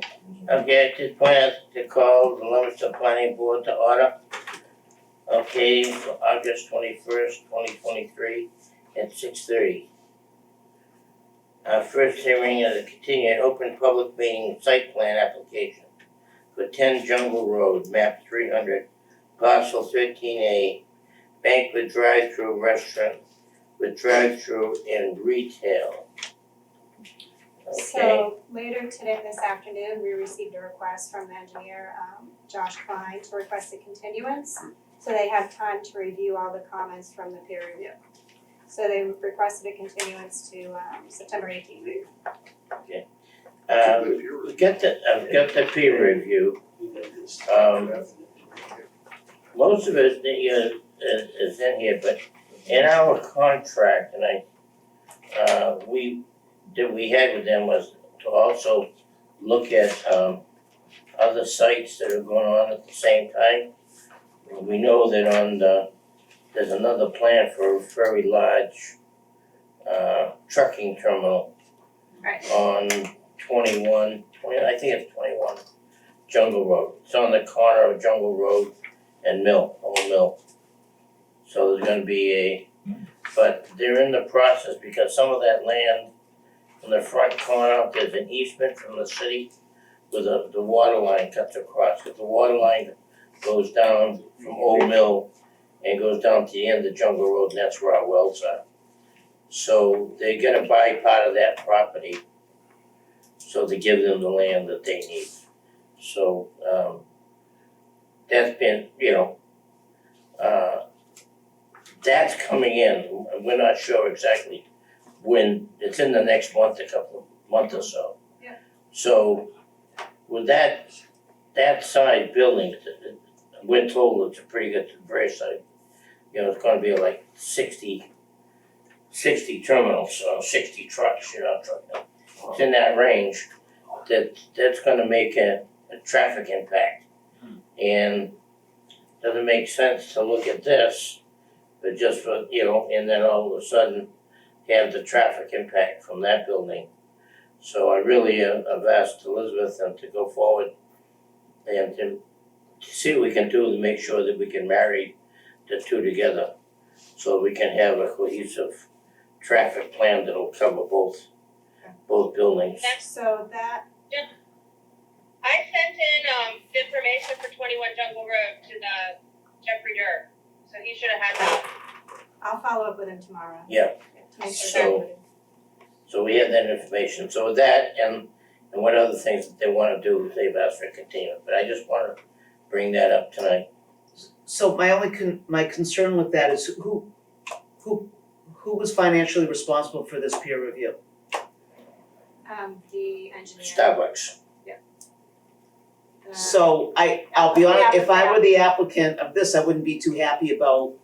Okay, at this point, I'd like to call the Leominster Planning Board to order. Okay, for August 21st, 2023 at 6:30. Our first hearing is a continued open public meeting site plan application for 10 Jungle Road, map 300, parcel 13A, banquet drive-through restaurant with drive-through and retail. Okay, So later today, this afternoon, we received a request from the engineer, Josh Klein, to request a continuance. So they had time to review all the comments from the peer review. So they requested a continuance to September 18th. I've got the peer review. Most of it is in here, but in our contract, and we had with them was to also look at other sites that are going on at the same time. We know that there's another plan for a very large trucking terminal Right. on 21, I think it's 21 Jungle Road. It's on the corner of Jungle Road and Old Mill. So there's gonna be but they're in the process because some of that land in the front corner, there's an easement from the city where the water line cuts across. If the water line goes down from Old Mill and goes down to the end of Jungle Road, and that's where our wells are. So they're gonna buy part of that property, so to give them the land that they need. So, that's been, that's coming in, we're not sure exactly when, it's in the next month or so. Yeah. So, with that side building, we're told it's a pretty good, very side, it's gonna be like 60 terminals, 60 trucks, trucking. It's in that range, that's gonna make a traffic impact. And doesn't make sense to look at this, but just for, and then all of a sudden have the traffic impact from that building. So I really have asked Elizabeth to go forward and to see what we can do to make sure that we can marry the two together. So we can have a cohesive traffic plan that'll cover both buildings. So that, I sent in information for 21 Jungle Road to the Jeffrey Durr, so he should have had that. I'll follow up with him tomorrow. Yeah. To make sure So- that- So we have that information. So with that and what other things that they wanna do, they've asked for continuance, but I just wanna bring that up tonight. So my only my concern with that is who was financially responsible for this peer review? The engineer. Starbucks. So I'll be honest, if I were the applicant of this, I wouldn't be too happy about,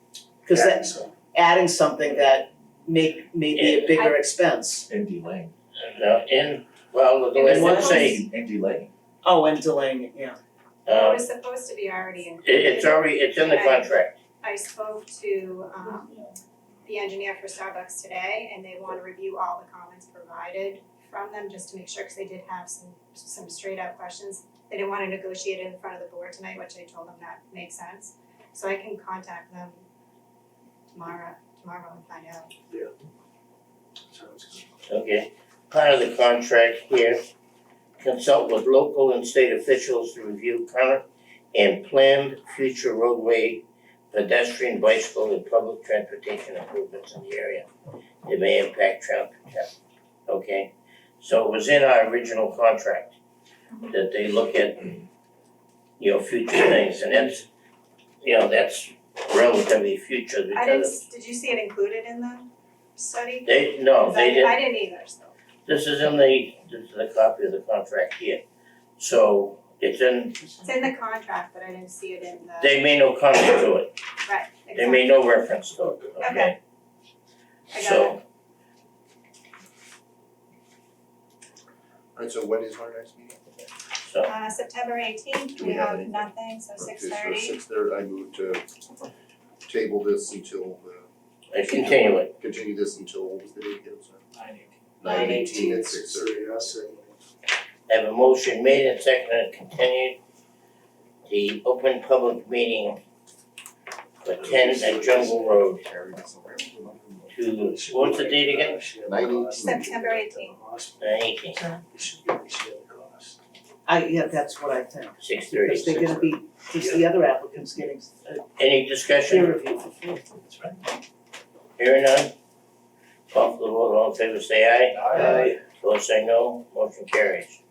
cause that's adding something that may be a bigger expense. And delaying. The way what? they say, And delaying. Oh, and delaying it, yeah. It was supposed to be already included. it's in the contract. I spoke to the engineer for Starbucks today, and they wanna review all the comments provided from them, just to make sure, cause they did have some straight up questions. They didn't wanna negotiate it in front of the board tonight, which I told them that makes sense. So I can contact them tomorrow and find out. Okay, part of the contract here, consult with local and state officials to review current and planned future roadway, pedestrian, bicycle, and public transportation improvements in the area. It may impact traffic, okay? So it was in our original contract that they look at, future things, and that's relatively future because Did you see it included in the study? they 'Cause didn't. I didn't either, so. This is the copy of the contract here. So it's in, It's in the contract, but I didn't see it in the. they made no comment to it, Right, they exactly. made no reference to it, okay? Okay. I got it. So, Alright, so when is our next meeting? September 18th, Do we we have have anything? nothing, so 6:30. Okay, so 6:30, I move to table this until, I continue it, continue this until, what was the date again, sorry? 9:18. 9:18 at 6:30. I have a motion made and seconded, continued the open public meeting for 10 at Jungle Road to, what's the date again? September 18th. 18, That's what I think, 6:30. because they're gonna be, because the other applicant's getting Any peer discussion? review for free. Hearing none? Call for the vote, all in favor say aye. Aye. Opposed say no, motion carries.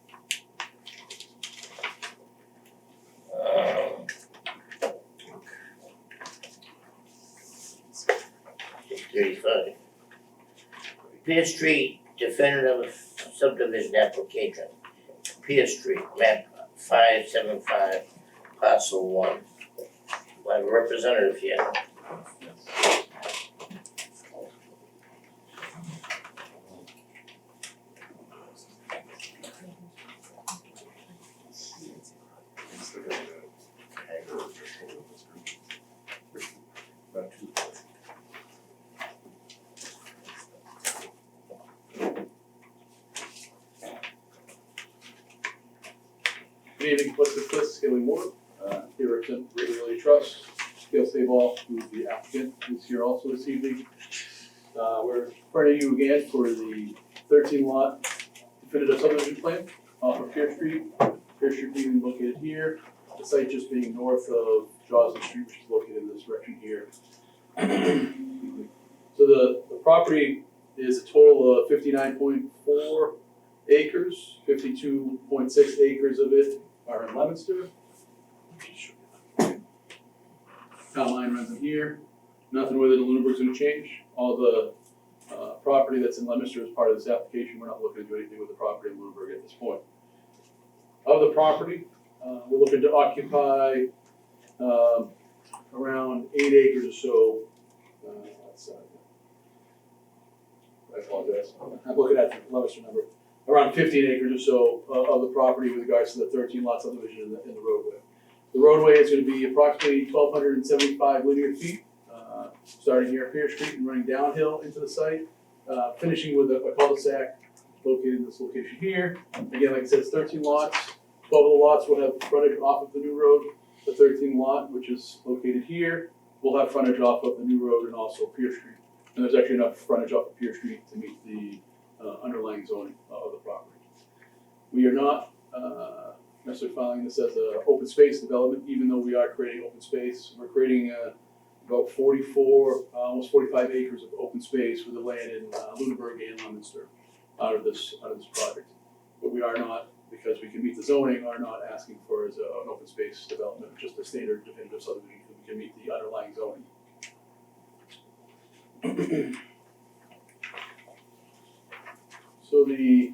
6:35. Pierce Street definitive subdivision application. Pierce Street, map 575, parcel 1. I have a representative here. Good evening, what's the list, Haley Ward, here represent Regularly Trust, Scale Sable, who's the applicant, who's here also this evening. We're in front of you again for the 13 lot definitive subdivision plan off of Pierce Street. Pierce Street being located here, the site just being north of Joslin Street, which is located in this direction here. So the property is a total of 59.4 acres, 52.6 acres of it are in Leominster. Town line runs in here, nothing within Lunenburg's gonna change. All the property that's in Leominster is part of this application, we're not looking to do anything with the property in Lunenburg at this point. Of the property, we're looking to occupy around 8 acres or so. I apologize, I'm looking at the Leominster number. Around 15 acres or so of the property with regards to the 13 lot subdivision in the roadway. The roadway is gonna be approximately 1,275 linear feet, starting here at Pierce Street and running downhill into the site, finishing with a cul-de-sac located in this location here. Again, like I said, it's 13 lots, 12 of the lots will have frontage off of the new road. The 13th lot, which is located here, will have frontage off of the new road and also Pierce Street. And there's actually enough frontage off of Pierce Street to meet the underlying zoning of the property. We are not necessarily filing this as an open space development, even though we are creating open space. We're creating about 44, almost 45 acres of open space with the land in Lunenburg and Leominster out of this project. But we are not, because we can meet the zoning, are not asking for as an open space development, just a standard definitive subdivision, because we can meet the underlying zoning. So the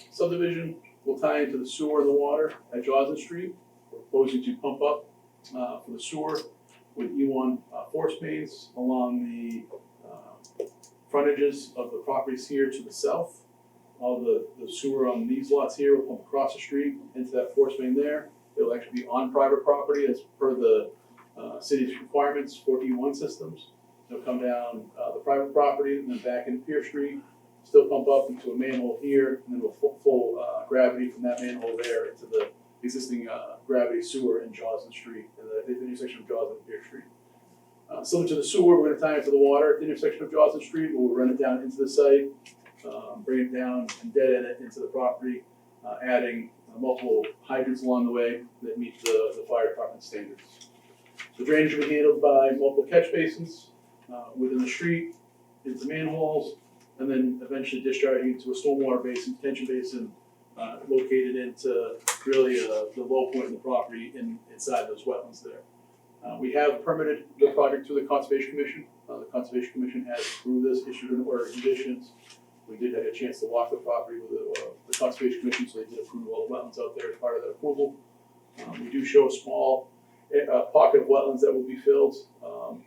subdivision will tie into the sewer and the water at Joslin Street. We're proposing to pump up for the sewer with E1 force mains along the frontages of the properties here to the south. All the sewer on these lots here will pump across the street into that force main there. It'll actually be on private property as per the city's requirements for E1 systems. It'll come down the private property and then back into Pierce Street, still pump up into a manhole here, and then we'll full gravity from that manhole there into the existing gravity sewer in Joslin Street, in the intersection of Joslin and Pierce Street. Similar to the sewer, we're gonna tie it to the water at the intersection of Joslin Street. We'll run it down into the site, bring it down and dead end it into the property, adding multiple hydrants along the way that meet the fire department standards. The drainage will be handled by multiple catch basins within the street, into manholes, and then eventually discharging into a stormwater basin, detention basin, located into really the low point in the property inside those wetlands there. We have permitted the project to the Conservation Commission. The Conservation Commission has approved this, issued an order of conditions. We did have a chance to walk the property with the Conservation Commission, so they did approve all the wetlands out there as part of that approval. We do show a small pocket of wetlands that will be filled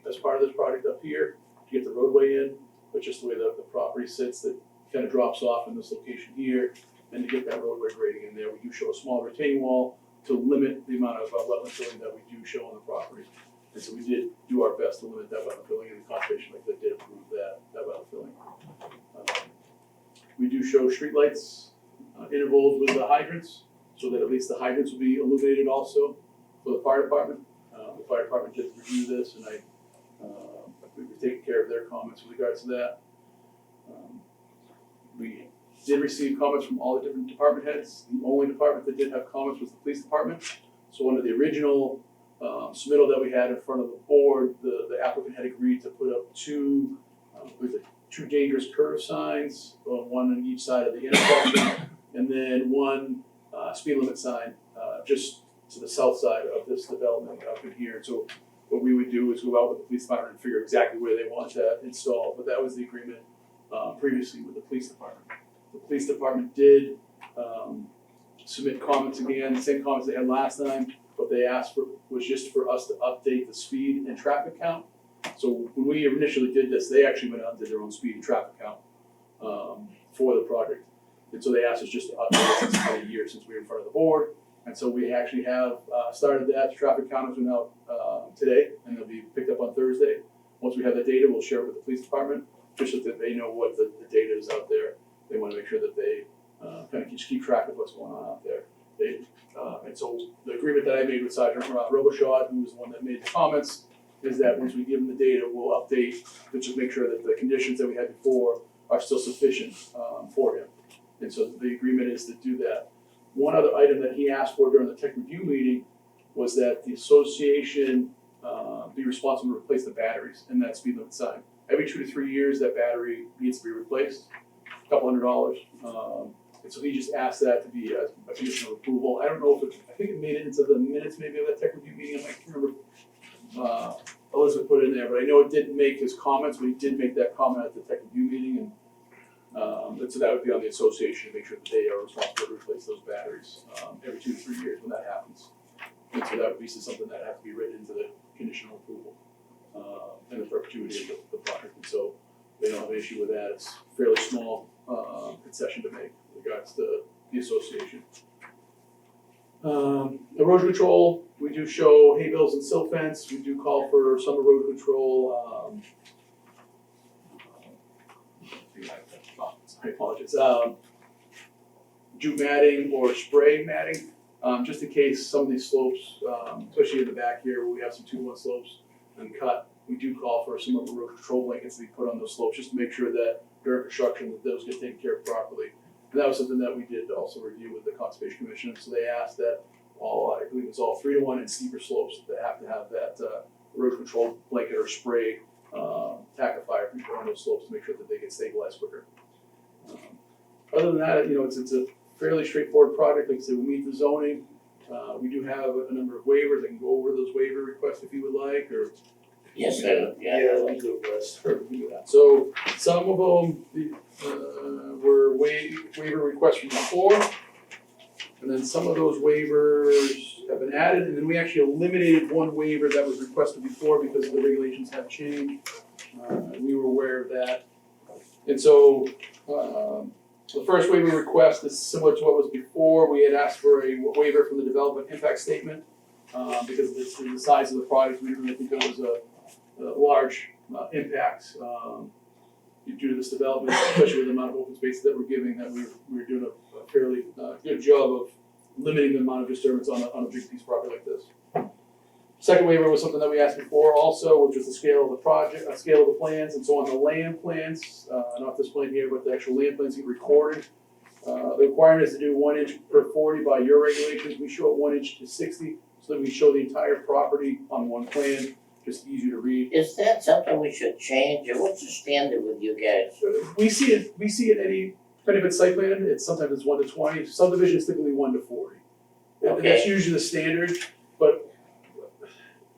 as part of this project up here to get the roadway in, but just the way the property sits, that kind of drops off in this location here, and to get that roadway grading in there, we do show a small retaining wall to limit the amount of wetland filling that we do show on the property. And so we did do our best to limit that wetland filling, and the conservation like that did approve that wetland filling. We do show streetlights intervals with the hydrants, so that at least the hydrants will be illuminated also for the fire department. The fire department did review this, and we've taken care of their comments with regards to that. We did receive comments from all the different department heads. The only department that did have comments was the police department. So under the original submittal that we had in front of the board, the applicant had agreed to put up two dangerous curve signs, one on each side of the intersection, and then one speed limit sign just to the south side of this development up in here. So what we would do is go out with the police department and figure exactly where they want that installed, but that was the agreement previously with the police department. The police department did submit comments again, the same comments they had last time. What they asked for was just for us to update the speed and traffic count. So when we initially did this, they actually went out and did their own speed and traffic count for the project. And so they asked us just to update it since it's been a year since we were in front of the board. And so we actually have started that. The traffic counters went out today, and they'll be picked up on Thursday. Once we have that data, we'll share it with the police department, just so that they know what the data is out there. They want to make sure that they kind of just keep track of what's going on out there. And so the agreement that I made with Sergeant Robichaud, who was the one that made the comments, is that once we give them the data, we'll update to just make sure that the conditions that we had before are still sufficient for him. And so the agreement is to do that. One other item that he asked for during the tech review meeting was that the association be responsible to replace the batteries in that speed limit sign. Every 2 to 3 years, that battery needs to be replaced, $200. And so he just asked that to be a condition of approval. I don't know if I think it made it into the minutes maybe of that tech review meeting. I can't remember. Elizabeth put it in there, but I know it didn't make his comments, but he did make that comment at the tech review meeting, and so that would be on the association to make sure that they are responsible to replace those batteries every 2 to 3 years when that happens. And so that would be something that has to be written into the conditional approval and the perpetuity of the project. And so they don't have an issue with that. It's a fairly small concession to make with regards to the association. Erosion control, we do show hay bales and silt fence. We do call for some erosion control. I apologize. Jute matting or spray matting, just in case some of these slopes, especially in the back here where we have some 2-1 slopes uncut, we do call for some of the erosion control blankets to be put on those slopes just to make sure that during construction that those get taken care of properly. And that was something that we did also review with the Conservation Commission. So they asked that I believe it's all 3-to-1 and steeper slopes that have to have that erosion control blanket or spray tackifier on those slopes to make sure that they get stabilized quicker. Other than that, it's a fairly straightforward project. Like I said, we meet the zoning. We do have a number of waivers. I can go over those waiver requests if you would like, or Yes, sir, yeah. let me go first. Perfect, we can do that. So some of them were waiver requests from before, and then some of those waivers have been added, and then we actually eliminated one waiver that was requested before because the regulations have changed. We were aware of that. And so the first waiver request is similar to what was before. We had asked for a waiver from the development impact statement because of the size of the project. We didn't really think it was a large impact due to this development, especially with the amount of open spaces that we're giving, that we're doing a fairly good job of limiting the amount of disturbance on a big piece of property like this. Second waiver was something that we asked before also, which was the scale of the project, scale of the plans, and so on the land plans, not this plan here, but the actual land plans get recorded. The requirement is to do 1 inch per 40 by your regulations. We show it 1 inch to 60, so that we show the entire property on one plan, just easier to read. Is that something we should change, or what's the standard with you guys? We see it any, depending if it's site plan, sometimes it's 1 to 20, subdivision is typically 1 to 40. And that's Okay. usually the standard, but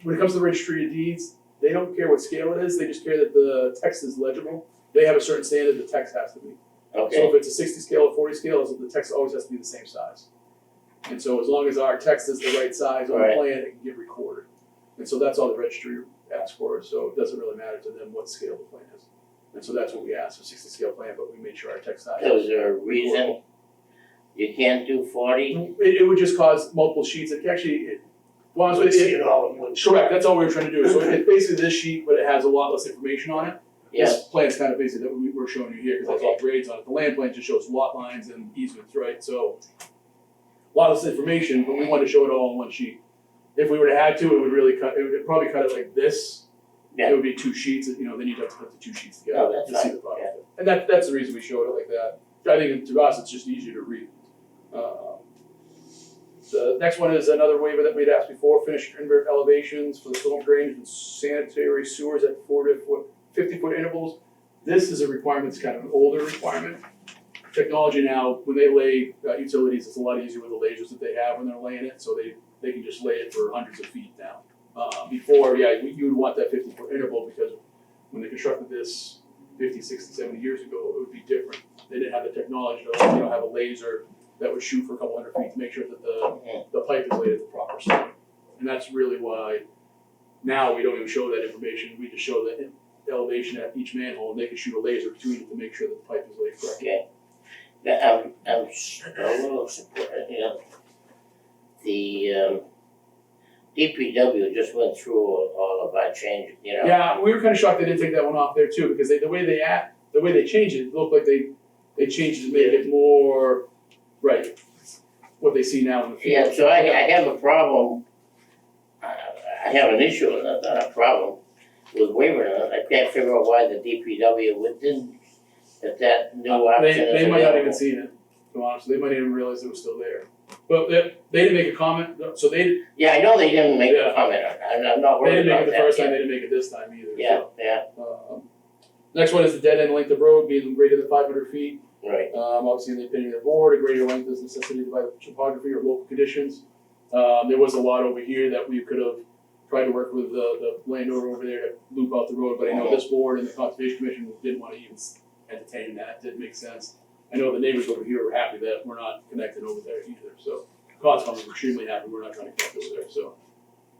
when it comes to the registry of deeds, they don't care what scale it is, they just care that the text is legible. They have a certain standard the text has to be. So Okay, if it's a 60 scale or 40 scale, the text always has to be the same size. And so as long as our text is the right size on the Right. plan, it can get recorded. And so that's all the registry asks for, so it doesn't really matter to them what scale the plan is. And so that's what we asked, a 60 scale plan, but we made sure our text size. so is there a reason you can't do 40? It would just cause multiple sheets, well, honestly, See it all in one. correct, that's all we were trying to do, so it's basically this sheet, but it has a lot less information on it. This plan's kind of basically that we're showing you here, because that's all grades on it. The land plan just shows lot lines and easements, right? So a lot of this information, but we wanted to show it all in one sheet. If we were to add to it, it would probably cut it like this. Yeah. It would be 2 sheets, then you'd have to put the 2 sheets together Oh, that's to see fine, the product. And that's the reason we showed it like that. I think to us, it's just easier to read. The next one is another waiver that we'd asked before, finished invert elevations for the storm drainage and sanitary sewers at 50-foot intervals. This is a requirement, it's kind of an older requirement. Technology now, when they lay utilities, it's a lot easier with the lasers that they have when they're laying it, so they can just lay it for hundreds of feet now. Before, you would want that 50-foot interval, because when they constructed this 50, 60, 70 years ago, it would be different. They didn't have the technology to, have a laser that would shoot for a couple hundred feet to make sure that the pipe is laid at the proper spot. And that's really why now we don't even show that information, we just show the elevation at each manhole, and they can shoot a laser between it to make sure that the pipe is laid correctly. Okay. Now, I'm a little surprised, the DPW just went through all of our changes, Yeah, we were kind of shocked they didn't take that one off there too, because the way they changed it, it looked like they changed it to make it more, right, what they see now in the field. Yeah, so I have a problem, I have an issue, not a problem, with waivering it. I can't figure out why the DPW didn't, that new option is They might not even available. seen it, to be honest, they might not even realize it was still there. But they didn't make a comment, so they Yeah, I know they didn't make Yeah. a comment on it, I'm not worried didn't make about it the that first time, yet. they didn't make it this time either, Yeah, so. yeah, Next one is the dead end length of road being greater than 500 feet. right, Obviously, in the opinion of the board, a greater length is necessitated by the topography or local conditions. There was a lot over here that we could have tried to work with the landowner over there to loop out the road, but I know this board and the Conservation Commission didn't want to even entertain that, didn't make sense. I know the neighbors over here were happy that we're not connected over there either, so Conscom was extremely happy we're not trying to connect over there, so.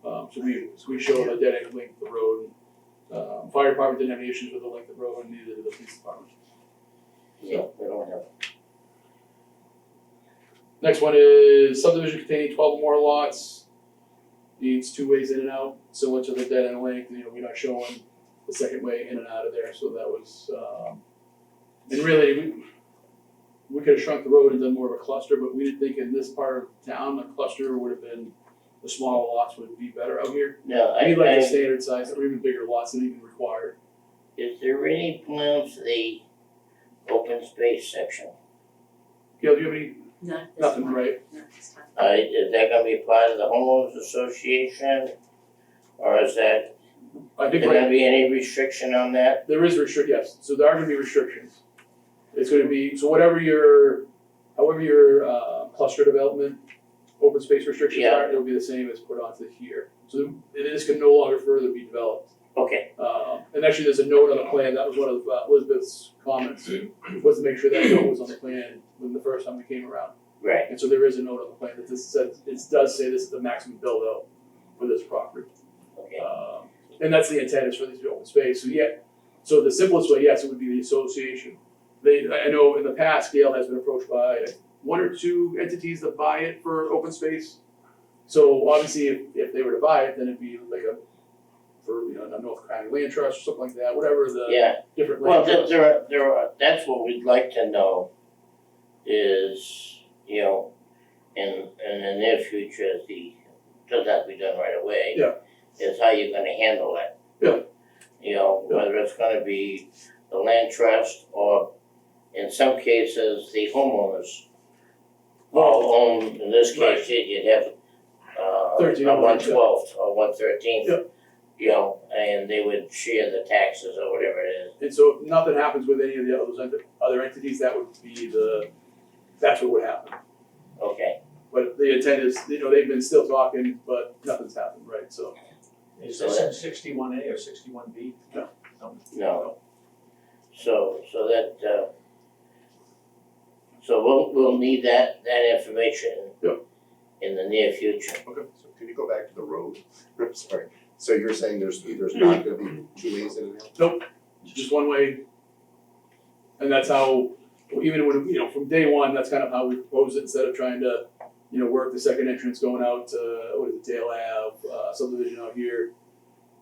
So we show the dead end length of the road. Fire department didn't have any issues with the length of the road, and neither did the police department. so, we don't have, Next one is subdivision containing 12 or more lots, needs 2 ways in and out, similar to the dead end length, we're not showing the second way in and out of there, so that was, and really, we could have shrunk the road and done more of a cluster, but we didn't think in this part of town, a cluster would have been, the smaller lots would be better out here. no, We like the I, standard size, or even bigger lots than even required. is there any plans for the open space section? Gail, do you have any, Not this nothing, one. right? Not this time. Is that gonna be part of the homeowners association? Or is that, I think there right gonna be any restriction on that? there is yes, so there are gonna be restrictions. It's gonna be, so however your cluster development, open space restrictions Yeah. are, it'll be the same as put onto here. So this can no longer further be developed. Okay, And actually, there's a note on the plan, that was one of Elizabeth's comments, was to make sure that note was on the plan when the first time we came around. right, And so there is a note on the plan that this says, it does say this is the maximum build out for this property. okay, And that's the intent, is for these to be open space, so the simplest way, yes, it would be the association. I know in the past, Gail has been approached by 1 or 2 entities that buy it for open space. So obviously, if they were to buy it, then it'd be like a North County Land Trust or something like that, whatever the yeah. different Well, land trusts. there are, that's what we'd like to know is, in the near future, doesn't have to be done right away. Yeah. Is how you're gonna handle that. Yeah. Whether it's gonna be the land trust or in some cases, the homeowners all own, in this Right. case, you'd have 13 a owners, yeah. 1/12 or 1/13. Yeah. And they would share the taxes or whatever it is. And so if nothing happens with any of the other entities, that would be that's what would happen. Okay, But the intent is, they've been still talking, but nothing's happened, right, so. Is this in 61A or 61B? no. So that, so we'll need that information Yep. in the near future. So can you go back to the road? Sorry. So you're saying there's not gonna be 2 ways in and out? Just one way. And that's how, even when, from day one, that's kind of how we proposed it, instead of trying to, work the second entrance going out to, Dale Ave, subdivision out here.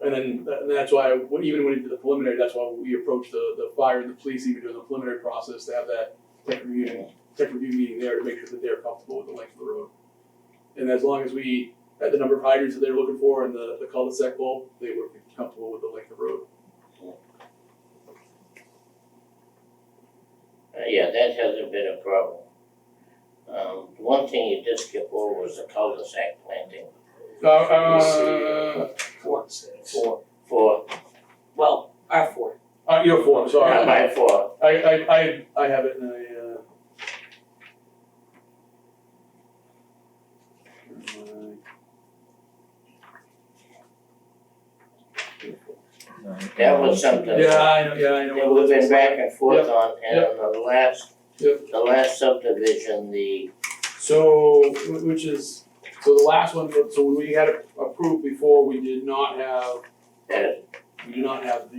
And that's why, even when we did the preliminary, that's why we approached the fire and the police even during the preliminary process to have that tech review meeting there to make sure that they're comfortable with the length of the road. And as long as we had the number of hydrants that they were looking for and the cul-de-sac bulb, they were comfortable with the length of the road. Yeah, that hasn't been a problem. One thing you did skip over was the cul-de-sac planting for, Well, R4. You're four, I'm sorry. by four. I have it in a, That was something yeah, I know. that we've been back and forth Yep. on, and on the last, Yep. the last subdivision, the, So, so the last one, so when we had it approved before, we did not have the you landscape.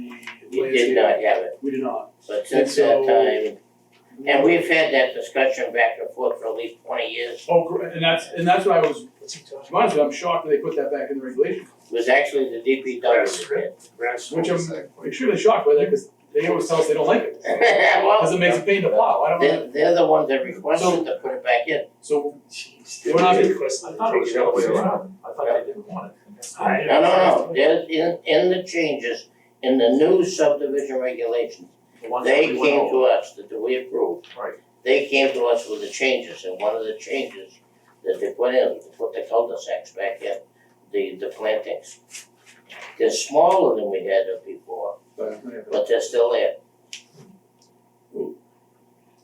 did not have it, We did not. but since that time, and we've had that discussion back and forth for at least 20 years. Oh, and that's what I was, to be honest with you, I'm shocked that they put that back in the regulation. It was actually the DPW that did. Which I'm extremely shocked by that, because they always tell us they don't like it, Well, because it makes it pain to plow, I don't know. they're the ones that requested to put it back in. So, We're not- I thought it was the other way around. I thought they didn't want it. No, they're in the changes, in the new subdivision regulations, The ones that they we went came to over. us, that we approved. Right. They came to us with the changes, and one of the changes that they put in, to put the cul-de-sacs back in, the plantings. They're smaller than we had them before, but they're still there.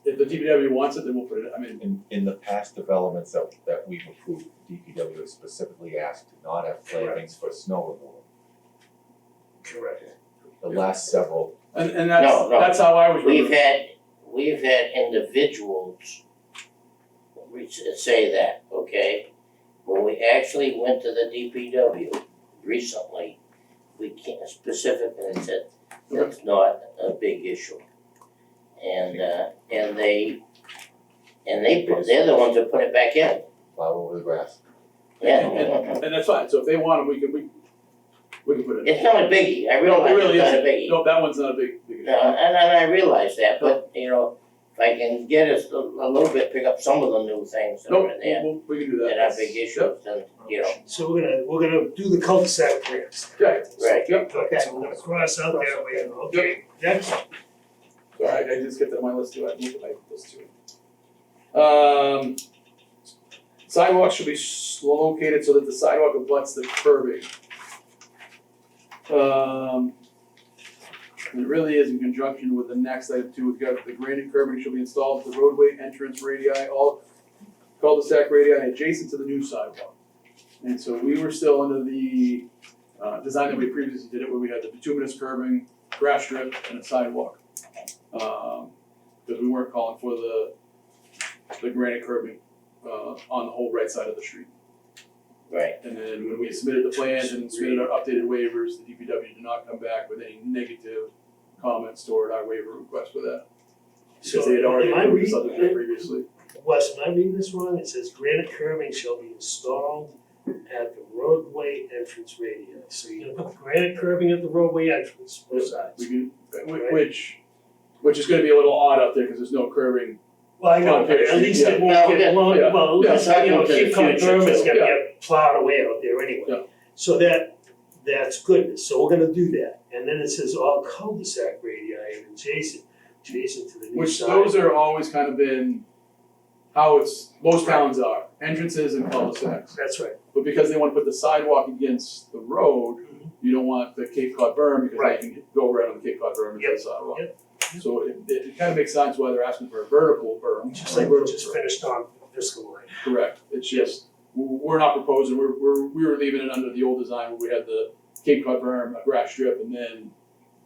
if the DPW wants it, then we'll put it, I mean, In the past developments that we've approved, DPW has specifically asked to not have plantings for snow removal. Correct. The last several, and No. that's how I was. We've had individuals say that, okay? When we actually went to the DPW recently, we can't specifically said, that's not a big issue. And they're the ones that put it back in, plow over the grass. yeah. And that's fine, so if they want them, we can put it in. It's not a biggie, I realize It really it's not a isn't. biggie. No, that one's not a big issue. No, and I realize that, but if I can get us a little bit, pick up some of the new things that Nope, are in there, we can do that. that are big issues, then, So we're gonna do the cul-de-sac plans. Okay, right. yep, Okay, so we're gonna cross out that way, okay, next. so I just get that on my list too, I moved my list too. Sidewalks should be located so that the sidewalk abuts the curbing. And it really is in conjunction with the next item too, we've got the granite curbing shall be installed at the roadway entrance radii, all cul-de-sac radii adjacent to the new sidewalk. And so we were still under the design that we previously did it, where we had the bituminous curbing, grass strip, and a sidewalk. Because we weren't calling for the granite curbing on the whole right side of the street. Right, And then when we submitted the plans and submitted our updated waivers, the DPW did not come back with any negative comments toward our waiver request for that. Because they had already Am I approved the reading- subdivision previously. Wes, am I reading this wrong? It says granite curbing shall be installed at the roadway entrance radii. So you're gonna put granite curbing at the roadway entrance, both sides. We can, which is gonna be a little odd out there because there's no curbing. Well, I know, but at least it won't Yeah. get long, Yeah. well, Yeah. at least, you know, To the Cape Cod future, berm is too. gonna Yeah. get plowed away out there anyway. Yeah. So that's good, so we're gonna do that. And then it says all cul-de-sac radii and adjacent to the new Which side. those are always kind of been how most towns are, entrances and cul-de-sacs. That's right. But because they wanna put the sidewalk against the road, you don't want the Cape Cod berm because Right. they can go right on the Cape Cod berm into the Yep. sidewalk. Yep. So it kind of makes sense why they're asking for a vertical berm. Just like we just finished on Visco line. Correct, it's just, we're not proposing, we were leaving it under the old design where we had the Cape Cod berm, a grass strip, and then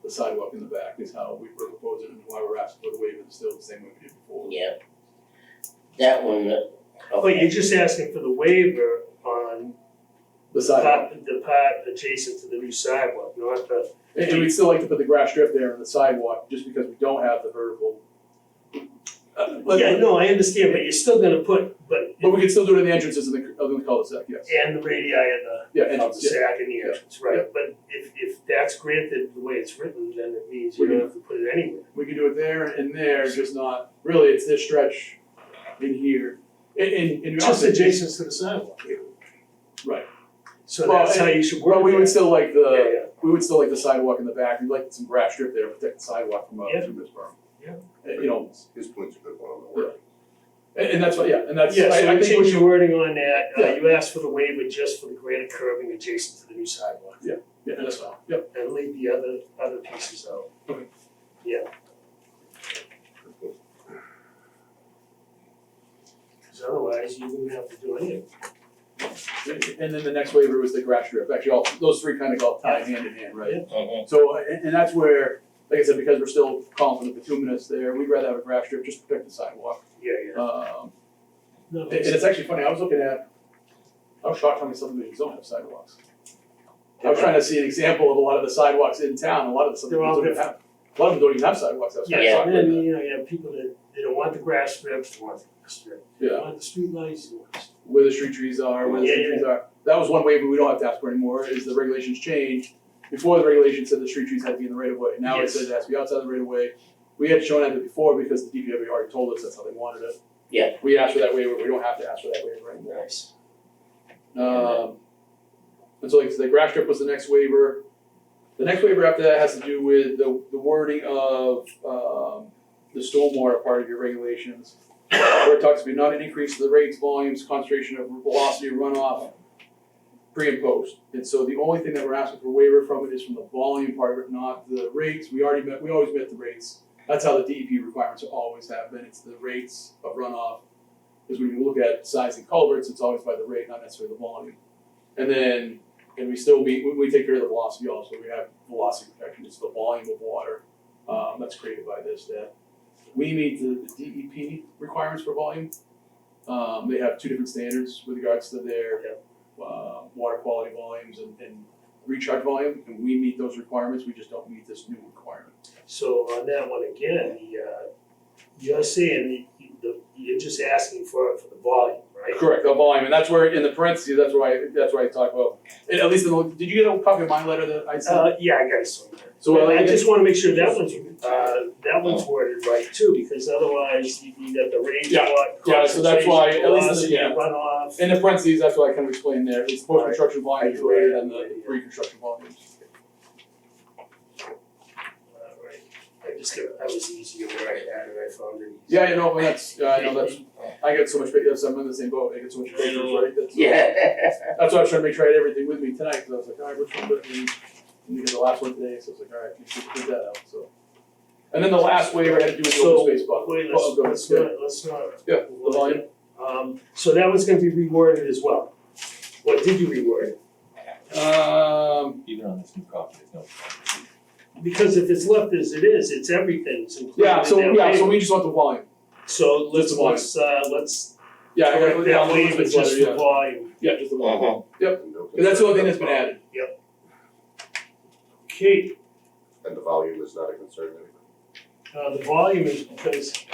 the sidewalk in the back is how we were proposing and why we're asking for the waiver, it's still the same way we did before. yeah. That one, But you're just asking for the waiver on The sidewalk, the part adjacent to the new sidewalk, not the. and we'd still like to put the grass strip there on the sidewalk, just because we don't have the vertical. Yeah, no, I understand, but you're still gonna put, but, But we can still do it in the entrances of the cul-de-sac, yes. and the radii of Yeah, the and, yeah, cul-de-sac and the Yeah. entrance, right? But if that's granted the way it's written, then it means you don't have to put it anywhere. We can do it there and there, just not, really, it's this stretch in here. And you Just also- adjacent to the sidewalk. Right. So Well, that's how you should work Well, we it. would still like Yeah, we would still like the sidewalk in the back, we'd like some grass strip there to protect the sidewalk from Yeah. through this berm. Yeah. You know, His point's a good one on the word. and that's what, and that's, Yeah, so I we think changed we the wording on that, Yeah. you asked for the waiver just for the granite curbing adjacent to the new sidewalk. yeah, that's fine, yep. And leave the other pieces out. Okay. Yeah. Cause otherwise you wouldn't have to do anything. And then the next waiver was the grass strip, actually, all, those three kind of go tie hand in hand, right? So, and that's where, like I said, because we're still calling for the bituminous there, we'd rather have a grass strip just to protect the sidewalk. Yeah, yeah. No, And it's actually funny, I was shocked how many subdivisions don't have sidewalks. I was trying to see an example of a lot of the sidewalks in town, a lot of the They're all subdivisions don't even have, a lot of them don't even have sidewalks, I was kind of Yeah, shocked and by then, that. you know, you have people that, they don't want the grass strips, they want the strip. They Yeah, want the street lights, they want the where the street trees are, where the street Yeah, trees are. That was one waiver we don't have to ask for anymore, is the regulations changed. Before, the regulation said the street trees had to be in the right of way, now it Yes. says it has to be outside the right of way. We had shown that before because the DPW already told us that's how they wanted it. Yeah. We asked for that waiver, we don't have to ask for that waiver anymore. Nice. And so like the grass strip was the next waiver. The next waiver after that has to do with the wording of the stormwater part of your regulations. Where it talks about not an increase to the rates, volumes, concentration of velocity, runoff, pre and post. And so the only thing that we're asking for waiver from it is from the volume part of it, not the rates. We always met the rates. That's how the DEP requirements always have been. It's the rates of runoff. Because when you look at sizing culverts, it's always by the rate, not necessarily the volume. And then, and we still we take care of the velocity also. We have velocity protection. It's the volume of water that's created by this. That we meet the DEP requirements for volume. They have two different standards with regards to their water quality volumes and recharge volume, and we meet those requirements. We just don't meet this new requirement. So on that one again, you're saying you're just asking for the volume, right? Correct, the volume, and that's where in the parentheses, that's where I talk about. At least did you get a copy of my letter that I sent? Yeah, I got it somewhere. So I just wanna make sure that one's worded right too, because otherwise you got the range Yeah. lot, Yeah, so that's why, concentration, at least in the- velocity, yeah. runoff. in the parentheses, that's what I kind of explained there. It's post-construction volume is greater than the pre-construction volumes. Right. I was easier where I had it, I found it easy. Yeah, you know, but that's, I get so much, I'm in the same boat, I get so much papers, right? That's why I was trying to make sure I had everything with me tonight, because I was like, all right, which one, but you get the last one today, so I was like, all right, let's put that out, so. And then the last waiver had to do with the open space buffer. Wait, Oh, go ahead. let's not. Yeah, the volume. So that one's gonna be reworded as well. What did you reword? Even on this new copy, there's no. Because if it's left as it is, it's everything, it's included in that So waiver. we just want the volume. So let's, Just the volume. let's Yeah, I got, correct yeah, that waiver just just letter, for yeah. volume. Yeah, just the volume. And no And that's the only thing concern that's been about added. Okay, the- And the volume is not a concern anymore. the volume is because,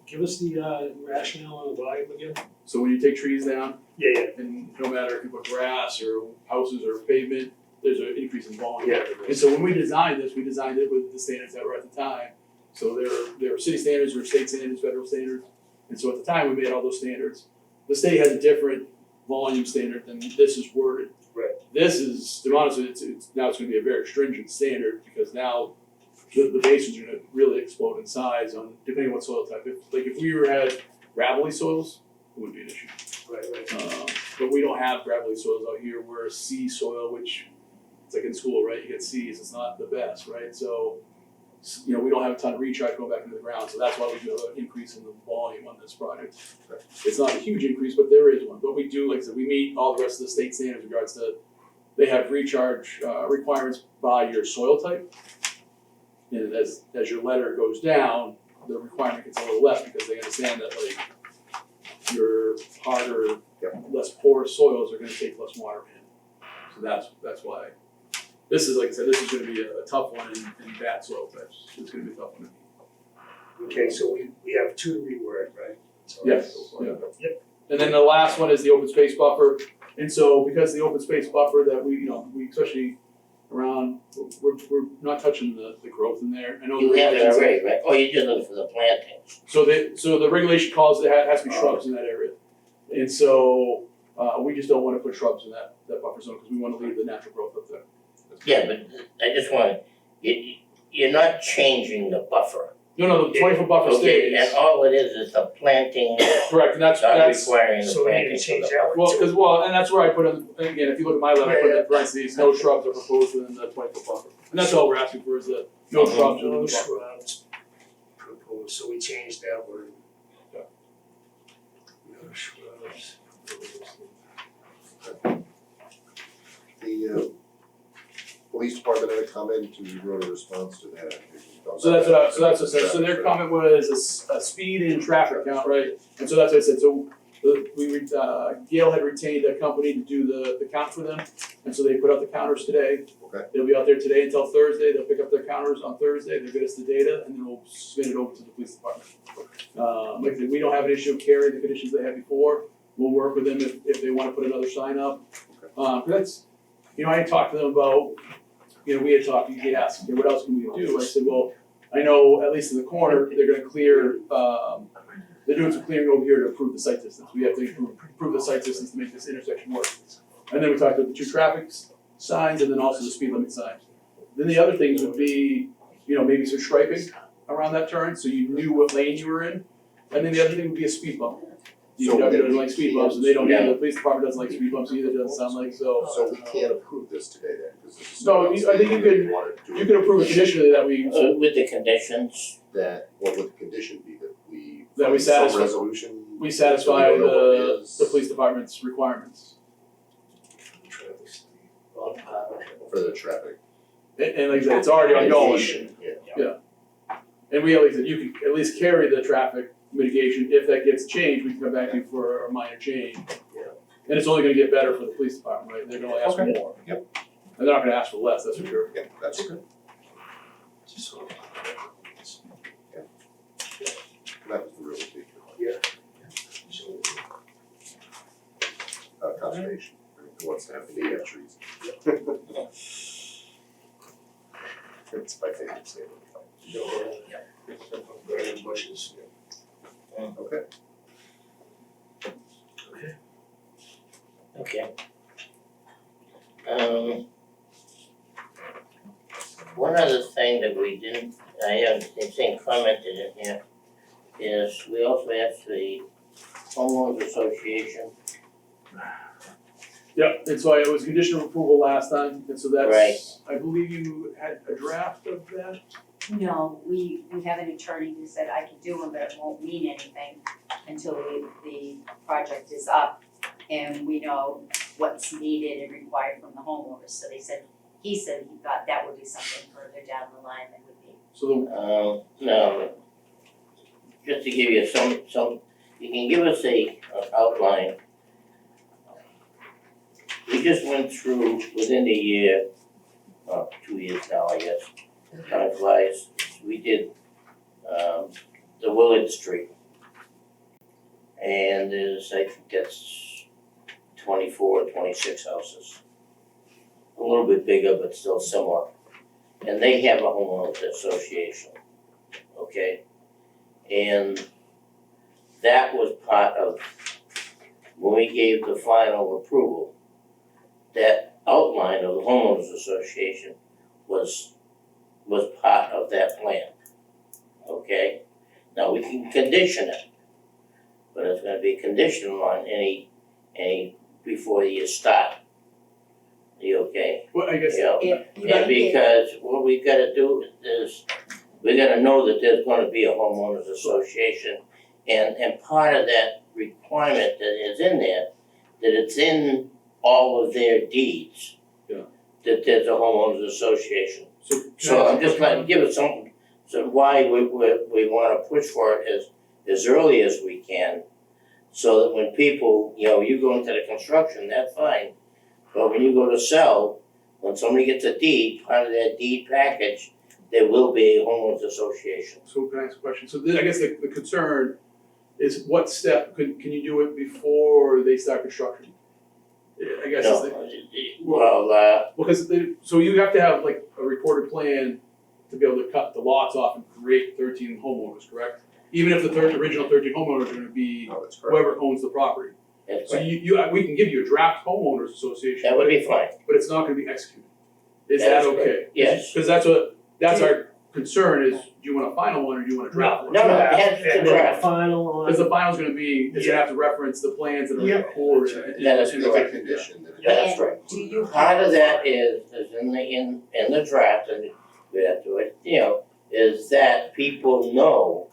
give us the rationale on the volume again? So when you take trees down, Yeah, and no matter if you put grass or houses or pavement, there's an increase in volume. yeah. And so when we designed this, we designed it with the standards that were at the time. So there were city standards, there were state standards, federal standards. And so at the time, we made all those standards. The state has a different volume standard than this is worded. Right. This is, to be honest, it's now it's gonna be a very stringent standard because now the basins are gonna really explode in size on, depending on what soil type. If we had gravelly soils, it wouldn't be an issue. Right. But we don't have gravelly soils out here. We're a sea soil, which it's like in school, right? You get C's, it's not the best, right? So, we don't have a ton of recharge going back into the ground, so that's why we do have an increase in the volume on this project. It's not a huge increase, but there is one. But we do, like I said, we meet all the rest of the state standards in regards to, they have recharge requirements by your soil type. And as your letter goes down, the requirement gets a little less because they understand that like your harder, less porous soils are gonna take less water in. So that's why. This is, like I said, this is gonna be a tough one in bad soil types. It's gonna be a tough one. Okay, so we have two to reword, right? So- Yes, yeah. Yep. And then the last one is the open space buffer. And so because the open space buffer that we especially around, we're not touching the growth in there. I know the You have it regulations. already, right? Oh, you're just looking for the plantings. So the regulation calls it has to be shrubs in that area. And so, we just don't wanna put shrubs in that buffer zone, cause we wanna leave the natural growth up there. Yeah, but I just want, you're not changing the buffer. No, the 20-foot buffer Okay, stays. and all it is the planting, Correct, and that's, not requiring the So we need planting to for change the that buffer. one too. and that's where I put in, again, if you look at my letter, I put in parentheses, no shrubs are proposed within the 20-foot buffer. And that's all we're asking for is that no shrubs within No the buffer. shrubs proposed, so we changed that word. Yeah. No shrubs proposed. The police department had a comment, and you wrote a response to that. So that's what I said, so their comment was a speed and traffic count, right? And so that's what I said, so Gail had retained a company to do the count for them, and so they put out the counters today. Okay. They'll be out there today until Thursday, they'll pick up their counters on Thursday, they'll get us the data, and then we'll submit it over to the police department. Like I said, we don't have an issue of carrying the conditions they had before, we'll work with them if they wanna put another sign up. That's, I had talked to them about, we had talked, he asked, okay, what else can we do? I said, well, I know at least in the corner, they're gonna clear, they're doing some clearing over here to improve the sight distance. We have to improve the sight distance to make this intersection work. And then we talked about the 2 traffic signs and then also the speed limit sign. Then the other things would be, maybe some striping around that turn, so you knew what lane you were in. And then the other thing would be a speed bump. DPW doesn't like speed bumps, and they don't either, the police department doesn't like speed bumps either, doesn't sound like, so. So we can't approve this today then, because this is. No, I think you could approve it conditionally that we, With the conditions, That, what would the condition be, That we some satisfy- resolution? we satisfy so we don't know what it is the police department's requirements. For the traffic. And like I said, it's already ongoing. Mitigation, yeah. And we at least, you can at least carry the traffic mitigation, if that gets changed, we can come back to you for a minor change. Yeah. And it's only gonna get better for the police department, right, they're gonna ask for more. Yep. And they're not gonna ask for less, that's for sure. Yeah, that's good. That was the real big one. Conservation, who wants to have the native trees? It's my favorite statement. Burning bushes. Okay. okay. One other thing that we didn't, I haven't seen commented in here, is we also have the homeowners association. Yeah, and so it was conditional approval last time, and so that's, Right. I believe you had a draft of that? No, we have an attorney who said I could do them, but it won't mean anything until the project is up and we know what's needed and required from the homeowners. So he said he thought that would be something further down the line that would be. So No, just to give you some, you can give us a outline. We just went through within a year, 2 years now, I guess, time flies, we did, the Willard Street. And there's, I think that's 24, 26 houses. A little bit bigger, but still similar. And they have a homeowners association, okay? And that was part of, when we gave the final approval, that outline of the homeowners association was part of that plan, okay? Now, we can condition it, but it's gonna be conditional on any, before you start. You okay? Well, I guess, You know, If you and because what we gotta do is, we gotta know that there's gonna be a homeowners association. And part of that requirement that is in there, that it's in all of their deeds. Yeah. That there's a homeowners association. so. can I So ask I'm a just question? like, give it some, so why we wanna push for it as early as we can. So that when people, you go into the construction, that's fine. But when you go to sell, when somebody gets a deed, part of that deed package, there will be a homeowners association. So can I ask a question? So then I guess the concern is what step, can you do it before they start construction? I guess No, it's well, because so you have to have like a recorded plan to be able to cut the lots off and create 13 homeowners, correct? Even if the original 13 homeowners are gonna be No, that's correct. whoever owns the property. that's So right. we can give you a draft homeowners association, That would be fine. but it's not gonna be executed. Is That that is okay? correct. Yes. Because that's our concern is, do you want a final one or do you want a draft one? No, it has to And then draft. the final on. Because the final's gonna be, is gonna have to reference the plans that are Yeah. recorded. That is in With the- a condition that it That's has right. Do you Part of that is in the draft, and we have to, is that people know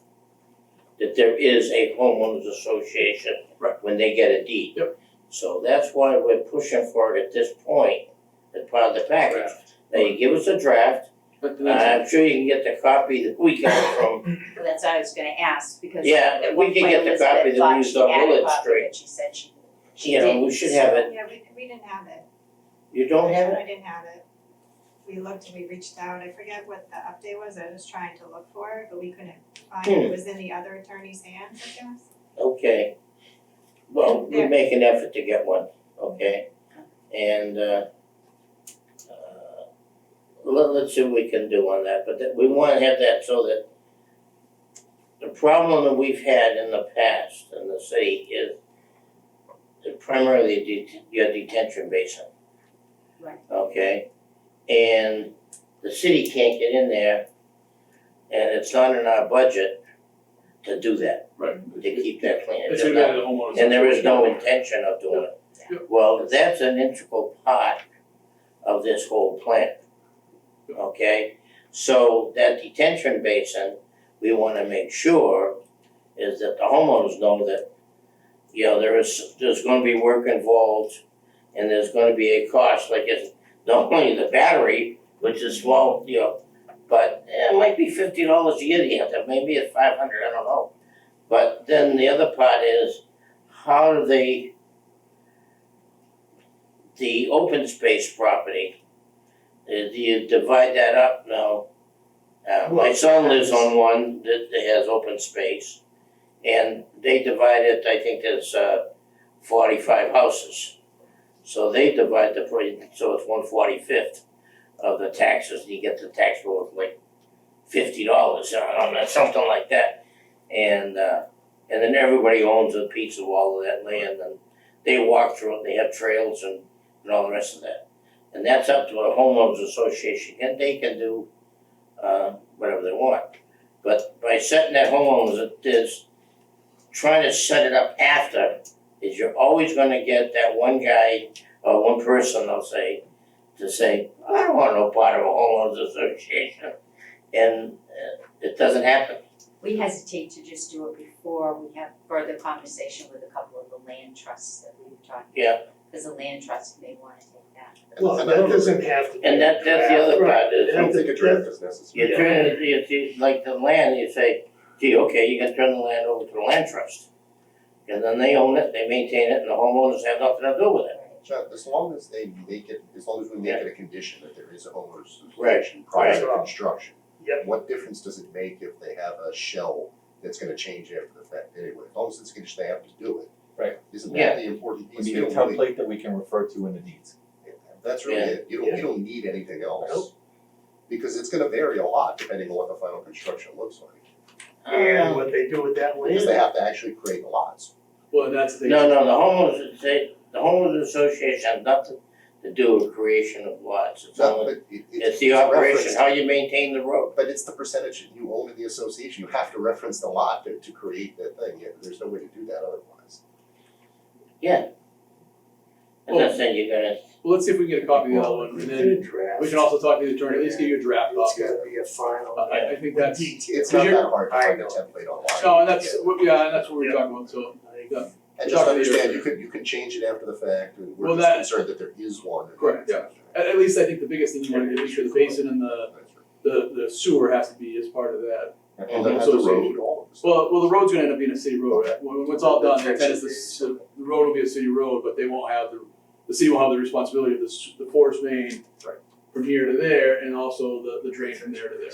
that there is a homeowners association Right. when they get a deed. Yep. So that's why we're pushing for it at this point, as part of the package. Now you give us a draft, But that's- I'm sure you can get the copy that we got from, Well, that's what I was gonna ask, because Yeah, at we one can point get the copy Elizabeth that thought we used she on had a Willard copy, Street. but she said she you know, we didn't, should so- have it. Yeah, we didn't have it. You don't have it? I didn't have it. We looked and we reached out, I forget what the update was, I was trying to look for it, but we couldn't find it, it was in the other attorney's hands, I guess. Okay. Well, we There. make an effort to get one, okay? And let's see what we can do on that, but we wanna have that so that the problem that we've had in the past in the city is primarily your detention basin. Right. Okay? And the city can't get in there, and it's not in our budget to do that, Right. to keep that clean. It should be at a homeowners. And there is no intention of doing it. Yeah. Well, that's an integral part of this whole plan. Okay? So that detention basin, we wanna make sure is that the homeowners know that, there's gonna be work involved and there's gonna be a cost, like it's not only the battery, which is small, but it might be $50 a year you have to, maybe it's 500, I don't know. But then the other part is, how do the open space property, do you divide that up? No. My son lives on one that has open space, and they divide it, I think there's 45 houses. So they divide so it's 1/45 of the taxes, you get the tax bill of like $50, something like that. And then everybody owns a piece of all of that land, and they walk through it, they have trails and all the rest of that. And that's up to a homeowners association, and they can do whatever they want. But by setting that homeowners, trying to set it up after, is you're always gonna get that one guy or one person, they'll say, to say, I don't want no part of a homeowners association. And it doesn't happen. We hesitate to just do it before we have further conversation with a couple of the land trusts that we've talked. Yeah. Because the land trust may wanna take that. Well, that doesn't have to be. And that's the other part is, I don't think a draft is necessary. you turn it, you like the land, you say, gee, okay, you can turn the land over to the land trust. And then they own it, they maintain it, and the homeowners have nothing to do with it. John, as long as they make it, as long as we make it a condition that there is a homeowners Right, association prior to right. construction. Yep. What difference does it make if they have a shell that's gonna change after the fact anyway? As long as it's a condition, they have to do it. Right. Isn't Yeah. that the important We piece? need You a don't really- template that we can refer to in the deeds. That's really it. You don't need anything else. Because it's gonna vary a lot depending on what the final construction looks like. And what they do with that Because they land. have to actually create the lots. Well, and that's the thing. No, the homeowners association has nothing to do with creation of lots, it's No, only, but it's the operation, referenced. how you maintain the road. But it's the percentage you own in the association. You have to reference the lot to create that thing. There's no way to do that otherwise. And that's then you're gonna, Well, let's see if we can get a copy of the other one, and Get then a draft. we can also talk to the attorney, at least give you a draft It's copy. gotta be a final. I think that's, detail. It's not you're- that hard to find a template online. no, and that's, and that's what we're talking about, so, yeah. And just understand, you can change it after the fact, and Well, we're that- just concerned that there is one. Correct, yeah. At least I think the biggest thing you wanna do, make sure the basin and the sewer has to be as part of that. And then have the road, all of this. Well, the road's gonna end up being a city road, right? When it's all done, the intent is the road will be a city road, but they won't have the city will have the responsibility of the forest main Right. from here to there, and also the drain from there to there.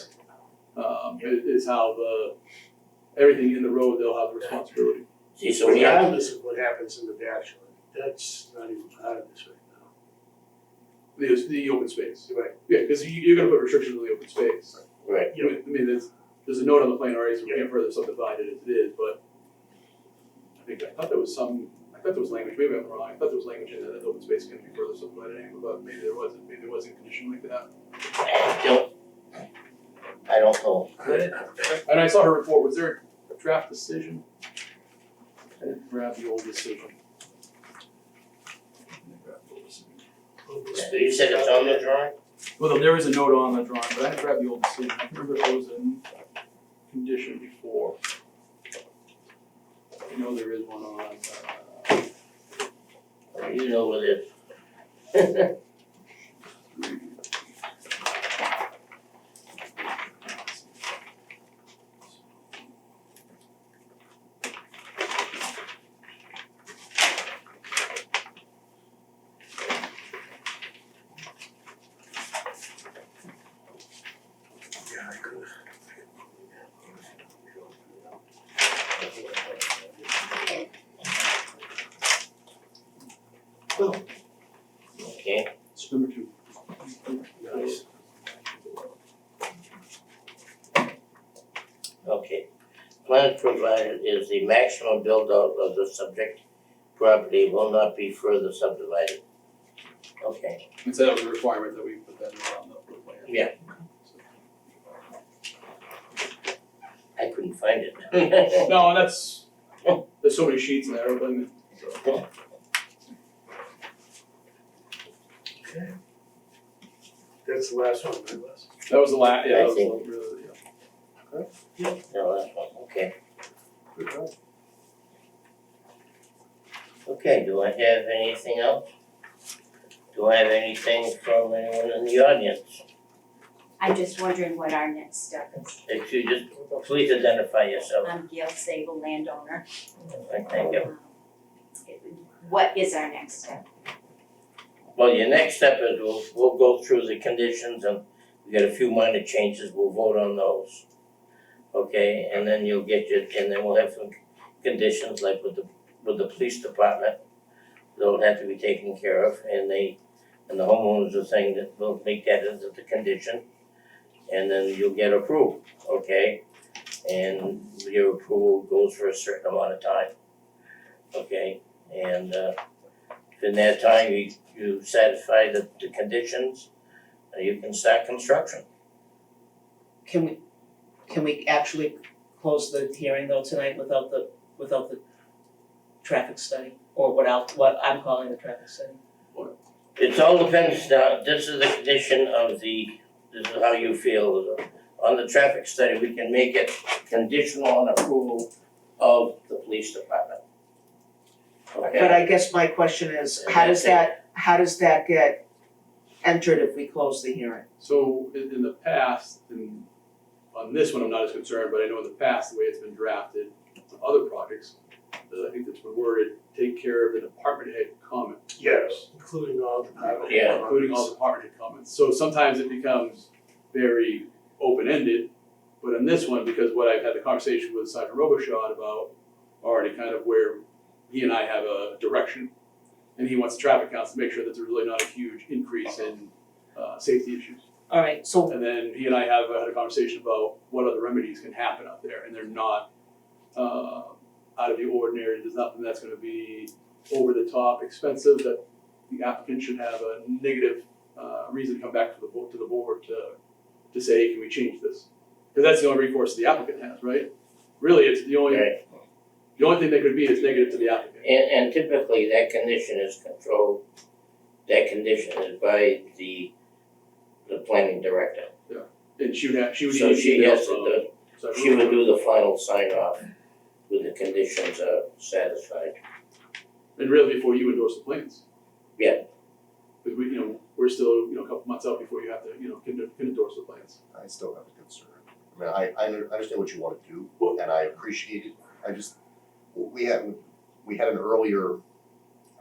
Is how everything in the road, they'll have the responsibility. see, so we have, Regardless of what happens in the back. That's not even part of this right now. The open space. Right. Yeah, cause you're gonna put restrictions on the open space. Right. Yeah. I mean, there's a note on the plan already, so we can't further subdivide it as it is, but I thought there was language, maybe I'm wrong, I thought there was language in there that open space can be further subdivided anyway, but maybe there wasn't a condition like that. I don't know. And I saw her report, was there a draft decision? I didn't grab the old decision. You said it's on the drawing? Well, there is a note on the drawing, but I didn't grab the old decision, I remember it was in condition before. I know there is one on, You know what it is. Okay, it's number 2. Nice. okay. Plan provided is the maximum build out of the subject property will not be further subdivided. Okay, And so that was a requirement that we put that around the plan. Yeah. I couldn't find it. No, that's, there's so many sheets in there, but, so. Okay. That's the last one, right, Les? That was the last, yeah, I that was think- really, yeah. No, that's one, okay. Good job. Okay, do I have anything else? Do I have anything from anyone in the audience? I'm just wondering what our next step is. If you just, please identify yourself. I'm Gail Sable, landowner. Thank you. What is our next step? Well, your next step is we'll go through the conditions and we got a few minor changes, we'll vote on those. Okay, and then you'll get and then we'll have some conditions like with the police department. They'll have to be taken care of and the homeowners are saying that we'll make that as the condition. And then you'll get approved, okay? And your approval goes for a certain amount of time. Okay, and in that time you satisfy the conditions, you can start construction. Can we actually close the hearing though tonight without the traffic study? Or what I'm calling the traffic study? It all depends now, this is the condition of this is how you feel. On the traffic study, we can make it conditional on approval of the police department. Okay? But I guess my question is, how does that get entered if we close the hearing? So in the past, and on this one, I'm not as concerned, but I know in the past, the way it's been drafted on other projects, I think it's been worded, take care of the department head comment. Yes, including all the. Yeah. Including all department head comments. So sometimes it becomes very open-ended, but in this one, because what I've had the conversation with Sergeant Robichaud about, already kind of where he and I have a direction, and he wants the traffic counts to make sure that there's really not a huge increase in safety issues. Alright, so And then he and I have had a conversation about what other remedies can happen out there, and they're not out of the ordinary. There's nothing that's gonna be over the top expensive that the applicant should have a negative reason to come back to the board to say, hey, can we change this? Because that's the only recourse the applicant has, right? Really, it's the only thing that could be is negative to the applicant. And typically that condition is controlled, that condition is by the planning director. And she would So need she email has from to Sergeant she would Robichaud. do the final sign off with the conditions are satisfied. And really before you endorse the plans. Yeah. Because we're still, a couple months out before you have to, can endorse the plans. I still have a concern. I mean, I understand what you wanna do, and I appreciate it. I just, we had an earlier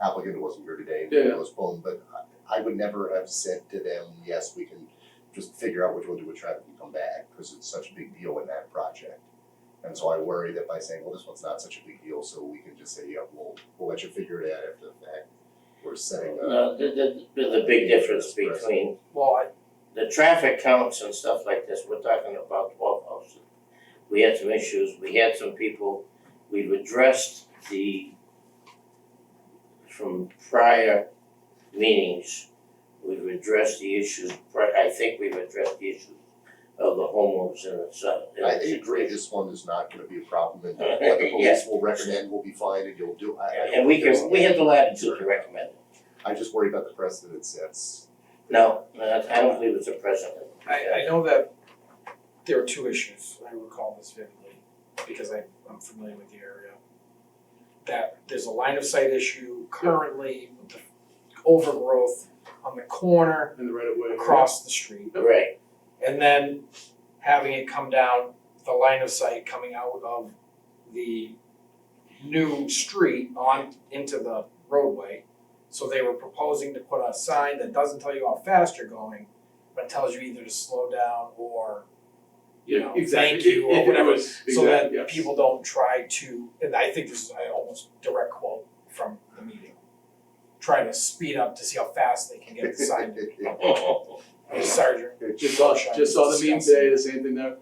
applicant who wasn't here today, Yeah. postponed, but I would never have said to them, yes, we can just figure out which one to do with traffic and come back, because it's such a big deal in that project. And so I worry that by saying, well, this one's not such a big deal, so we can just say, yeah, we'll let you figure it out after the fact. We're setting a. No, there's a big difference between Well, the traffic counts and stuff like this. We're talking about 12 houses. We had some issues, we had some people, we've addressed from prior meetings, we've addressed the issues, I think we've addressed the issues of the homeowners in the sun. I agree, this one is not gonna be a problem, and what the police will recommend will be fine, and you'll do, I And we have the latitude to recommend it. I just worry about the precedent it sets. No, I don't believe it's a precedent. I know that there are two issues, I recall this vividly, because I'm familiar with the area. That there's a line of sight issue currently with the overgrowth on the corner In the right of way. across the street. Right, And then having it come down, the line of sight coming out of the new street on into the roadway. So they were proposing to put a sign that doesn't tell you how fast you're going, but tells you either to slow down or, you know, Exactly. thank you or If it whatever. was- So that exactly, yes. people don't try to, and I think this is an almost direct quote from the meeting. Try to speed up to see how fast they can get the sign. Hey, Sergeant. Just saw the meme today, the same thing there.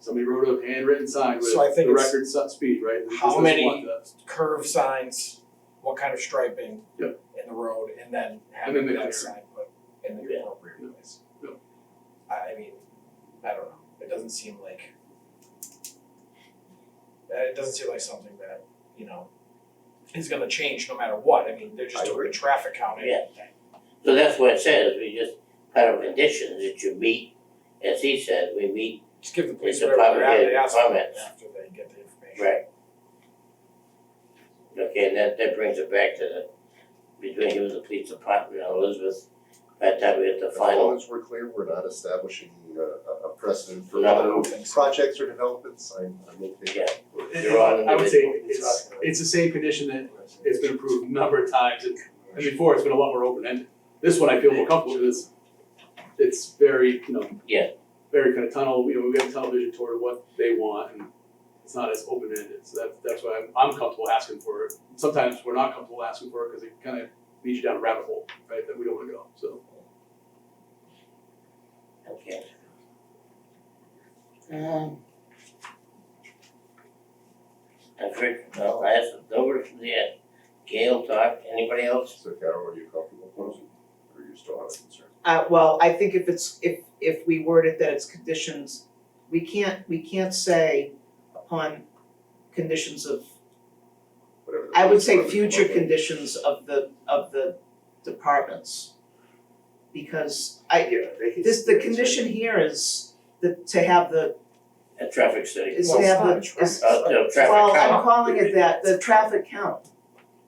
Somebody wrote a handwritten sign with So I think the it's record speed, right? This how doesn't many- want that. Curve signs, what kind of striping Yep. in the road, and then And having then the that clear. sign put in the Yeah. appropriate place. Yep. I mean, I don't know, it doesn't seem like something that, you know, is gonna change no matter what, I mean, they're just I doing agree. a traffic counting. Yeah. So that's what it says, we just, part of conditions that you meet, as he said, we meet, Just give the police It's a whatever they public ask for comments. after they get the information. right. Okay, and that brings it back to between him and the police department, and Elizabeth, by the time we get the As long final. as we're clear, we're not establishing a precedent for No. other projects or developments, I'm okay. Yeah. You're on I would say individual. it's the same condition that it's been approved a number of times, and before it's been a lot more open-ended. This one I feel more comfortable because it's very, Yeah. very kind of tunnel, we have tunnel vision toward what they want, and it's not as open-ended, so that's why I'm comfortable asking for it. Sometimes we're not comfortable asking for it because it kind of leads you down a rabbit hole, right, that we don't wanna go, so. Okay. I've heard, no, I asked, nobody from the, Gail talk, anybody else? So Carol, are you comfortable closing, or are you still have a concern? Well, I think if we worded that it's conditions, we can't say upon conditions of, Whatever the I would police say department future comes up with. conditions of the departments. Because the condition here is to have the, A traffic study. is Well, to it's have not the, a traffic is, No, traffic well, I'm count. calling it that, the traffic count.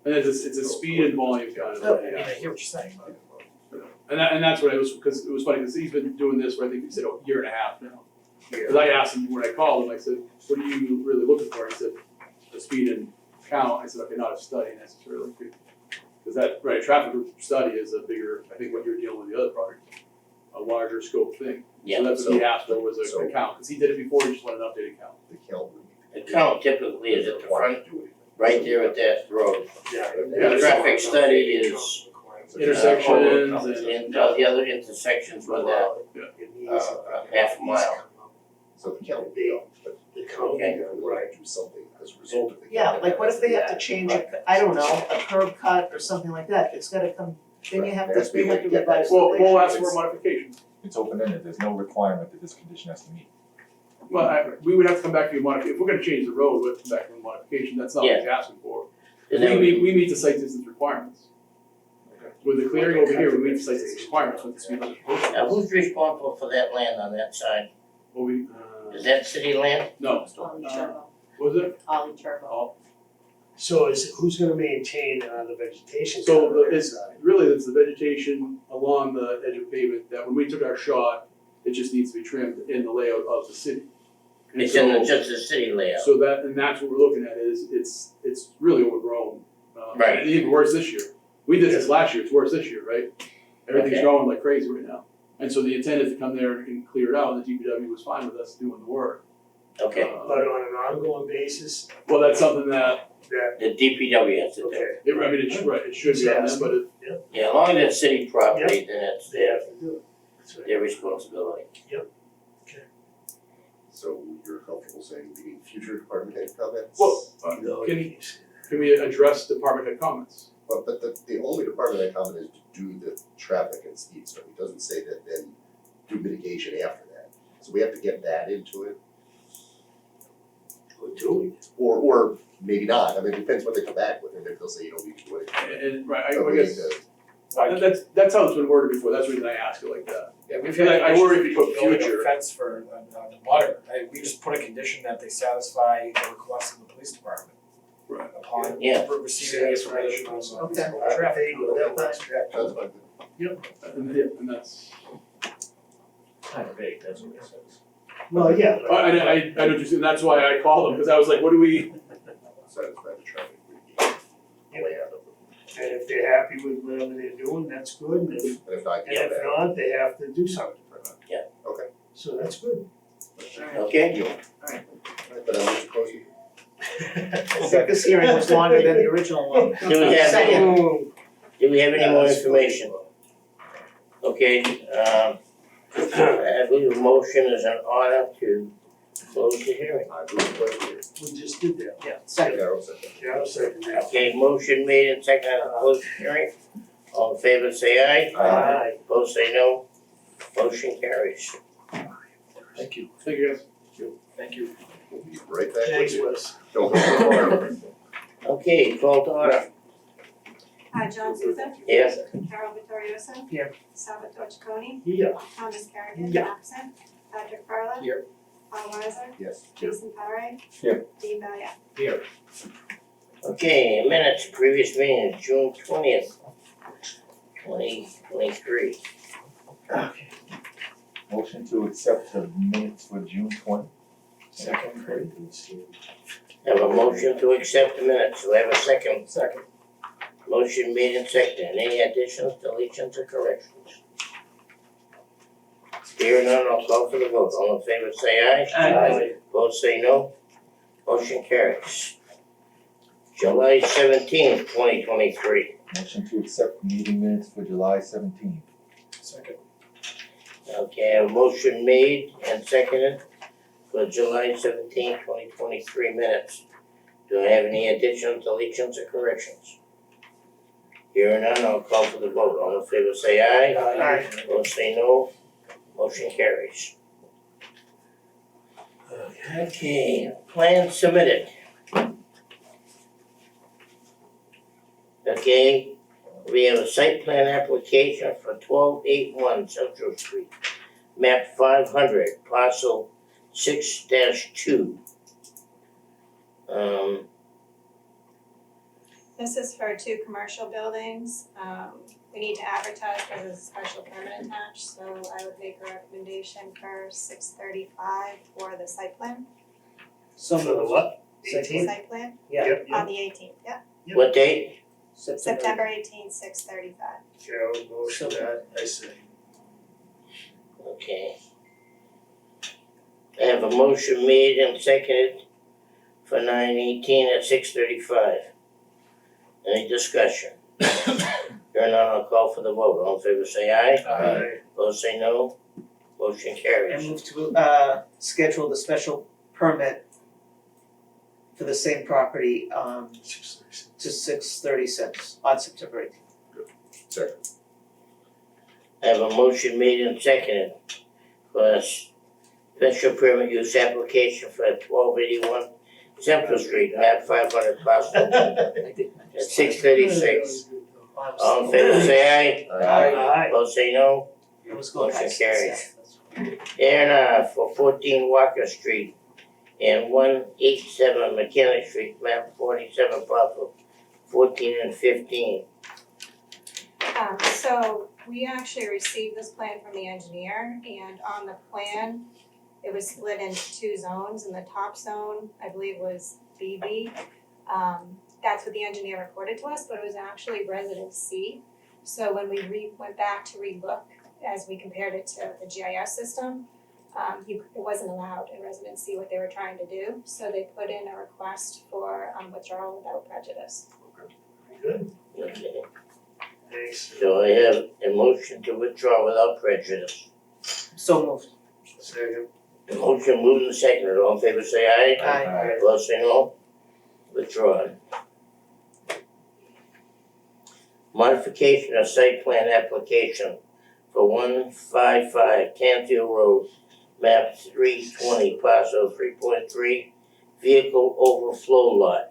And it's a speed and volume kind of, I mean, yeah. I hear what you're saying, but And that's what it was, because it was funny, because he's been doing this for, I think he said, a year and a half now. Because I asked him when I called him, I said, what are you really looking for? He said, the speed and count. I said, okay, not a study necessarily. Because that, right, a traffic study is a bigger, I think what you're dealing with the other project, a larger scope thing. Yeah, So that's what he asked for was so- a count, because he did it before, he just wanted an updated count. The count would be. The count typically is at the Required front, to do anything. right there at that road. yeah. Yeah, traffic study is Intersections And the other intersections with that, half a mile. So the count would be up, but Okay. we're going to do something as a result of the count. Yeah, like what if they have to change I don't know, a curb cut or something like that, it's gotta come, then you have to, That's we have to big. revise the We'll regulations. ask for a modification. It's open-ended, there's no requirement that this condition has to meet. Well, we would have to come back to you if we're gonna change the road, we have to come back for a modification, that's not what he's asking for. And then We meet the site distance requirements. With the clearing over here, we meet the site distance requirements with the speed limit. Now, who's responsible for that land on that side? Well, Is that city land? no, Ollie Turbo, what was it? Ollie Turbo. Oh, So who's gonna maintain the vegetation so cover on that it's side? really, it's the vegetation along the edge of pavement that when we took our shot, it just needs to be trimmed in the layout of the city. And It's in so- just the city layout. So that's what we're looking at is it's really overgrown. Right. And even worse this year. We did this last year, it's worse this year, right? Everything's Okay. growing like crazy right now. And so the intent is to come there and clear it out, and the DPW was fine with us doing the work. Okay, but on an ongoing basis, Well, that's something that, the DPW has to do. okay, I mean, it should, right, it should be on them, but it, Yeah, as long as it's city property, then it's they have to do it. That's right. their responsibility. So you're comfortable saying we need future department head comments? well, No, can, you can't say can we address department head comments? But the only department head comment is to do the traffic and speed study, it doesn't say that then do mitigation after that. So we have to get that into it, that. We're doing it. or maybe not, I mean, it depends what they come back with, and if they'll say, you know, we can do it. And, right, So I we need guess, to- that's how it's been worded before, that's the reason I ask it like that. Yeah, we've Because had I worry if you put building future. a fence for the butter, we just put a condition that they satisfy the request of the police department. Right. Upon Yeah. receiving the information on the Okay. traffic. There you go, that works. That's fine. And that's, Kind of vague, that's what it says. Well, yeah, but. I know what you're saying, that's why I called them, because I was like, what do we, Satisfy the traffic mitigation. Way out of it. And if they're happy with whatever they're doing, that's good, and if, And if not, and get if that. not, they have to do something. Yeah. Okay. So that's good. Okay? But I'm just closing. This hearing was longer than the original one. Do we have Second. any, Oh, do we have any more information? Okay, I believe a motion is in order to close the hearing. I move to close here. we just did that. Yeah, second. Carol said that. Yeah, I'll second that. Okay, motion made and seconded to close the hearing. All in favor say aye. Aye. Opposed say no. Motion carries. Thank you. thank you guys. Thank you. We'll be right back with Thanks, you. Wes. Don't go. Okay, call to order. John Souza, Yes. Carol Vittorioso. Here. Salvatore Chaconi, Yeah. Thomas Carrigan, Yeah. absent, Patrick Farla. Here. Paul Weiser, Yes. Jason Parre. Here. Dean Valier. Here. Okay, minutes, previous meeting is June 20th, 2023. Motion to accept the minutes for June 20. Second. Have a motion to accept the minutes. Do I have a second? Second. Motion made and seconded. Any additions, deletions, or corrections? Hearing none, I'll call for the vote. All in favor say aye. Aye. Opposed say no. Motion carries. July 17th, 2023. Motion to accept meeting minutes for July 17. Second. Okay, a motion made and seconded for July 17th, 2023 minutes. Do I have any additions, deletions, or corrections? Hearing none, I'll call for the vote. All in favor say aye. Aye. Opposed say no. Motion carries. Okay, plan submitted. Okay, we have a site plan application for 1281 Central Street, map 500, parcel 6-2. This is for 2 commercial buildings. We need to advertise because there's a special permit attached, so I would make a recommendation for 6:35 for the site plan. So For the moved. what? Second. 18? Site plan Yeah. Yep, on yep. the 18th, yeah. What date? September 18th, 6:35. Carol goes to that, I say. Okay. I have a motion made and seconded for 9/18 at 6:35. Any discussion? Hearing none, I'll call for the vote. All in favor say aye. Aye. Opposed say no. Motion And carries. move to schedule the special permit for the same property to 6:36 on September 18th. Second. I have a motion made and seconded for a special permit use application for 1281 Central Street, map 500 parcel at 6:36. All in favor say aye. Aye. Opposed say no. It was going Motion past carries. 6. A&R for 14 Walker Street and 187 Mechanic Street, map 47 parcel 14 and 15. So we actually received this plan from the engineer, and on the plan, it was split into 2 zones, and the top zone, I believe, was BB. That's what the engineer reported to us, but it was actually residence C. So when we went back to relook, as we compared it to the GIS system, it wasn't allowed in residency what they were trying to do, so they put in a request for withdrawal without prejudice. Good, Okay, thanks. so I have a motion to withdraw without prejudice. So moved. Second. The motion moved and seconded, all in favor say aye. Aye. Opposed say no. Withdrawn. Modification of site plan application for 155 Canfield Road, map 320, parcel 3.3, vehicle overflow lot.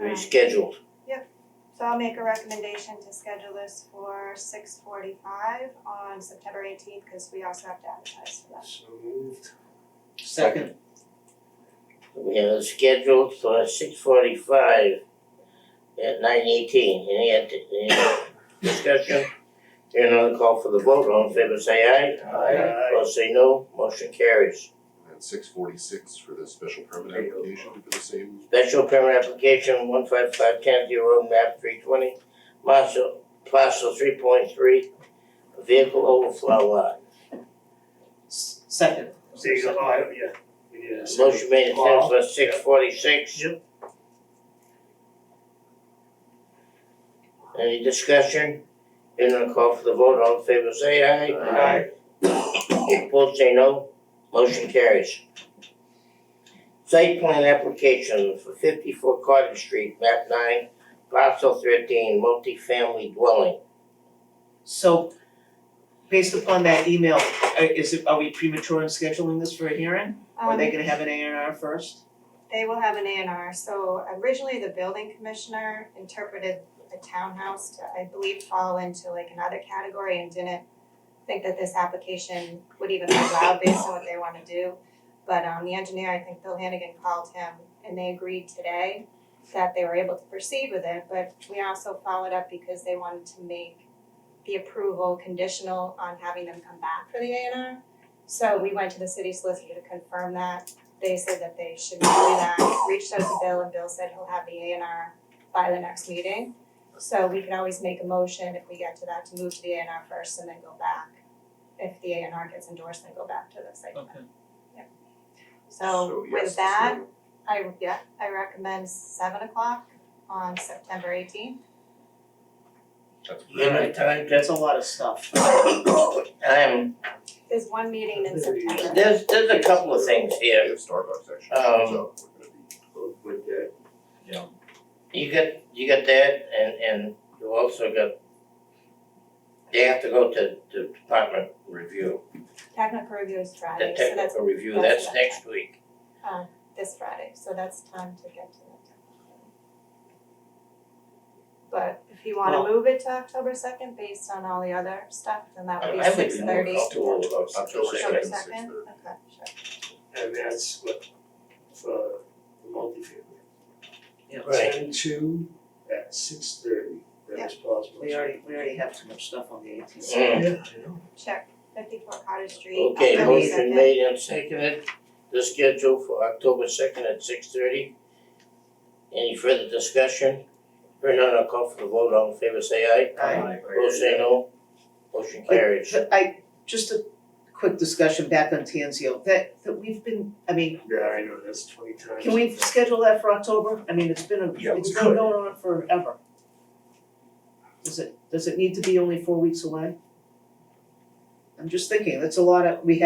Rescheduled. So I'll make a recommendation to schedule this for 6:45 on September 18th, because we also have to advertise for that. So moved. Second. We have it scheduled for 6:45 at 9:18. Any discussion? Hearing none, call for the vote. All in favor say aye. Aye. Opposed say no. Motion carries. And 6:46 for the special permit application for the same. Special permit application 155 Canfield Road, map 320, parcel 3.3, vehicle overflow lot. Second. There you go, oh, yeah. We need a second. Motion made and seconded for 6:46. Yep. Any discussion? Hearing none, call for the vote. All in favor say aye. Opposed say no. Motion carries. Site plan application for 54 Cottage Street, map 9, parcel 13, multi-family dwelling. So, based upon that email, are we premature in scheduling this for a hearing? Or are they gonna have an A&R first? They will have an A&R, so originally the building commissioner interpreted a townhouse to, I believe, fall into like another category and didn't think that this application would even be allowed based on what they wanna do. But the engineer, I think Bill Hannigan, called him and they agreed today that they were able to proceed with it, but we also followed up because they wanted to make the approval conditional on having them come back for the A&R. So we went to the city solicitor to confirm that. They said that they should do that, reached out to Bill, and Bill said he'll have the A&R by the next meeting. So we can always make a motion if we get to that to move to the A&R first and then go back. If the A&R gets endorsed, then go back to the site plan. Okay. So yes, with that, I recommend 7 o'clock on September 18th. Time, That's a lot of stuff. There's one meeting in September. there's a couple of things We here. have Starbucks actually, Um, so we're gonna be. With that, You got that, and you also got, they have to go to department review, Technical review is the Friday, so that's technical review, that's that's next week. this Friday, so that's time to get to that. But if you wanna move it to October 2nd based on all the other stuff, then that would be I would be 6:30. more comfortable with October October 2nd, 2nd, 6:30. okay, sure. and that's what, for the multifamily. Yeah. Right. 10-2 at 6:30, that is possible. We already have too much stuff on the 18th. Yeah, I know. Check, 54 Cottage Street, Okay, October motion 2nd. made and seconded, the schedule for October 2nd at 6:30. Any further discussion? Hearing none, I'll call for the vote, all in favor say aye. Aye. Opposed say no. Motion carries. But just a quick discussion back on Tanzio, that we've been, I mean, Yeah, I know, that's 20 times. can we schedule that for October? I mean, it's been Yeah, we going could. on forever. Does it need to be only 4 weeks away? I'm just thinking, that's a lot we're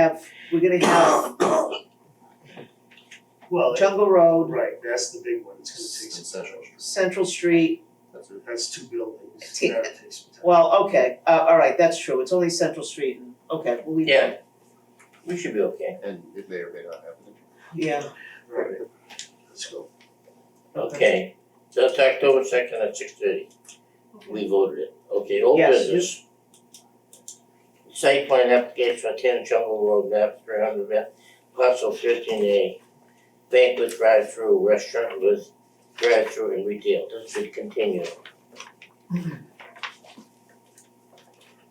gonna have Well, Jungle Road, right, that's the big one, it's gonna take some Central. time. Central Street, That's it. That's 2 buildings, T- that'll take some time. well, okay, alright, that's true, it's only Central Street, and, okay, we'll leave Yeah. that. We should be okay. And it may or may not happen. Yeah, Right, let's go. Okay, so that's October 2nd at 6:30. We voted it. Okay, old Yes. business. Site plan application for 10 Jungle Road, map 300, parcel 13A. Banquet drive-through restaurant with drive-through and retail. This should continue.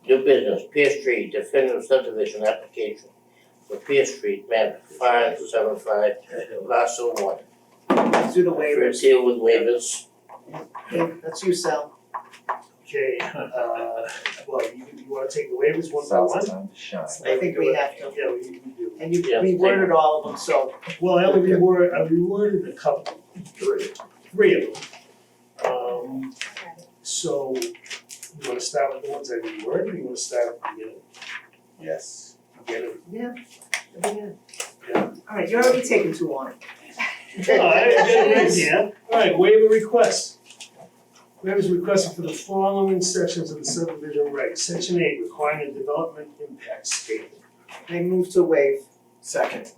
New business, Pierce Street, definitive subdivision application for Pierce Street, map 575, parcel 1. let's do the waivers, Deal with waivers. that's you, Sal. Okay, well, you wanna take the waivers one by Now's one? the time to shine. I think we have to. Yeah, we do. And you Yeah, reworded all of them, so Well, I reworded a couple, three of them. So, you wanna start with the ones I reworded, or you wanna start at the beginning? Yes. Beginning. yeah. Alright, you're already taking too long. Alright, yeah. Alright, waiver request. Waivers requested for the following sections of the subdivision regs. Section 8, requiring a development impact statement. I move to waive. Second.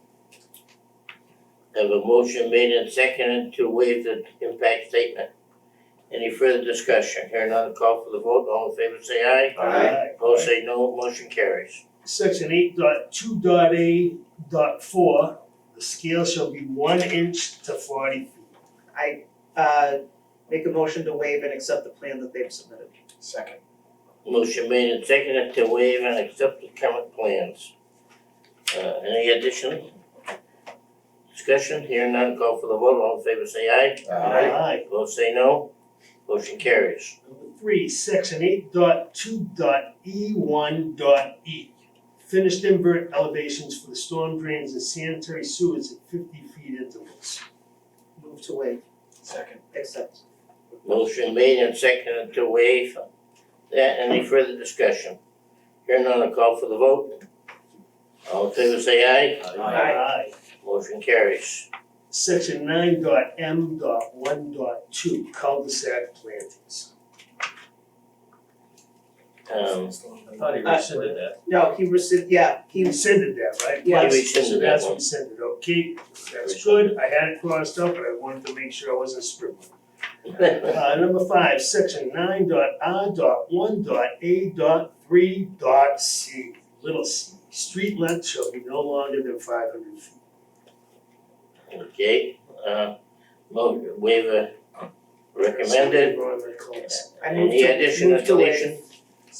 Have a motion made and seconded to waive the impact statement. Any further discussion? Here none, call for the vote, all in favor say aye. Aye. Opposed say no, motion carries. Section 8.2.A.4, the scale shall be 1 inch to 40 feet. Make a motion to waive and accept the plan that they've submitted. Second. Motion made and seconded to waive and accept the current plans. Any additional discussion? Here none, call for the vote, all in favor say aye. Aye. Opposed say no, motion carries. Number 3, section 8.2.E1.E. Finished invert elevations for the storm drains and sanitary sewers at 50 feet intervals. Move to waive, Second. accept. Motion made and seconded to waive that. Any further discussion? Here none, I'll call for the vote. All in favor say aye. Aye. Motion carries. Section 9.M.1.2, cul-de-sac plantings. I thought he rescinded that. No, he rescinded, He rescinded that, right? Yeah. He rescinded So that that's one. rescinded, okay, that's good, I had it crossed out, but I wanted to make sure I wasn't scribbling. Number 5, section 9.R.1.A.3.c, little c, street length shall be no longer than 500 feet. Okay, waiver recommended. I move Any addition or move to waive. deletion?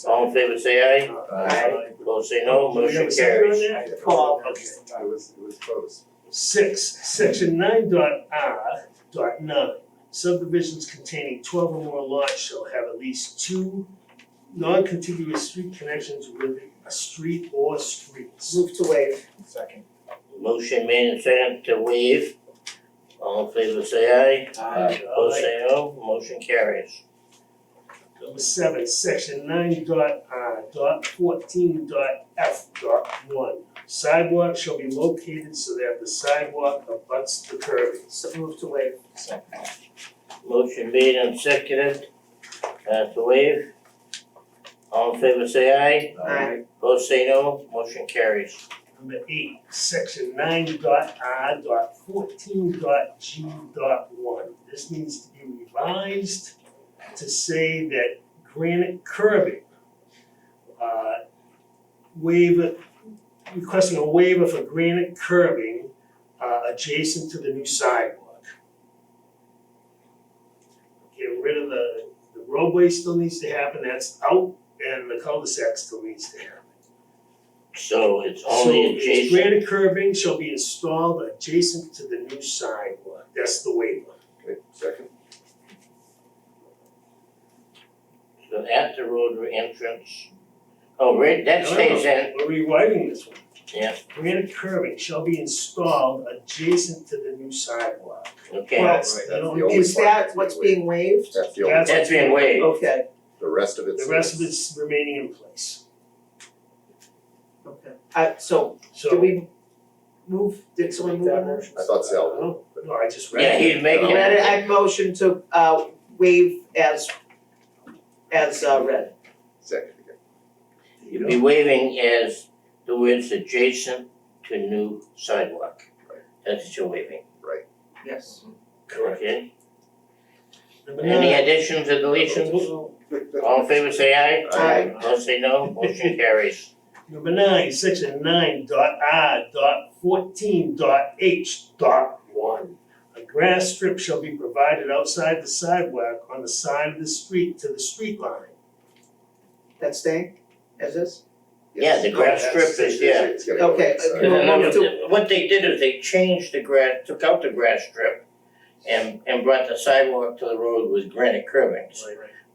All in favor say aye. Aye. Opposed say no, Do we have motion a second on carries. that? Paul. Okay. It was close. 6, section 9.R.9, subdivisions containing 12 or more lots shall have at least 2 non-contiguous street connections with a street or streets. Move to waive. Second. Motion made and seconded to waive. All in favor say aye. Opposed say no, motion carries. Number 7, section 9.R.14.F.1, sidewalk shall be located so that the sidewalk abuts the curbing. So move to waive. Second. Motion made and seconded to waive. All in favor say aye. Aye. Opposed say no, motion carries. Number 8, section 9.R.14.G.1, this needs to be revised to say that granite curbing, requesting a waiver for granite curbing adjacent to the new sidewalk. Get rid of the roadway still needs to happen, that's out, and the cul-de-sac still needs to happen. So it's only So it's adjacent. granite curbing shall be installed adjacent to the new sidewalk, that's the waiver. Okay, second. So at the road entrance. Oh, right, that stays in. We're rewriting this one. Yeah. Granite curbing shall be installed adjacent to the new sidewalk. Okay, Well, That's the only Is part that what's being waived? That's the only, That's- that's being waived. Okay, the rest of it's. The rest of it's remaining in place. okay. So, So. did we move, did someone move on that? I thought so. No, I just read Yeah, it. he's making Read it, it. I motion to waive as read. Second again. You'd be waiving as the words adjacent to new sidewalk. Right. That's what you're waiving, Yes. Correct. okay? Number Any 9. additions or deletions? All in favor say aye. Aye. Opposed say no, motion carries. Number 9, section 9.R.14.H.1. A grass strip shall be provided outside the sidewalk on the side of the street to the street line. That's staying, as is? Yeah, the grass strip is, yeah. It's gotta go Okay, inside. And then Move to- what they did is they changed the grass, took out the grass strip and brought the sidewalk to the road with granite curbings.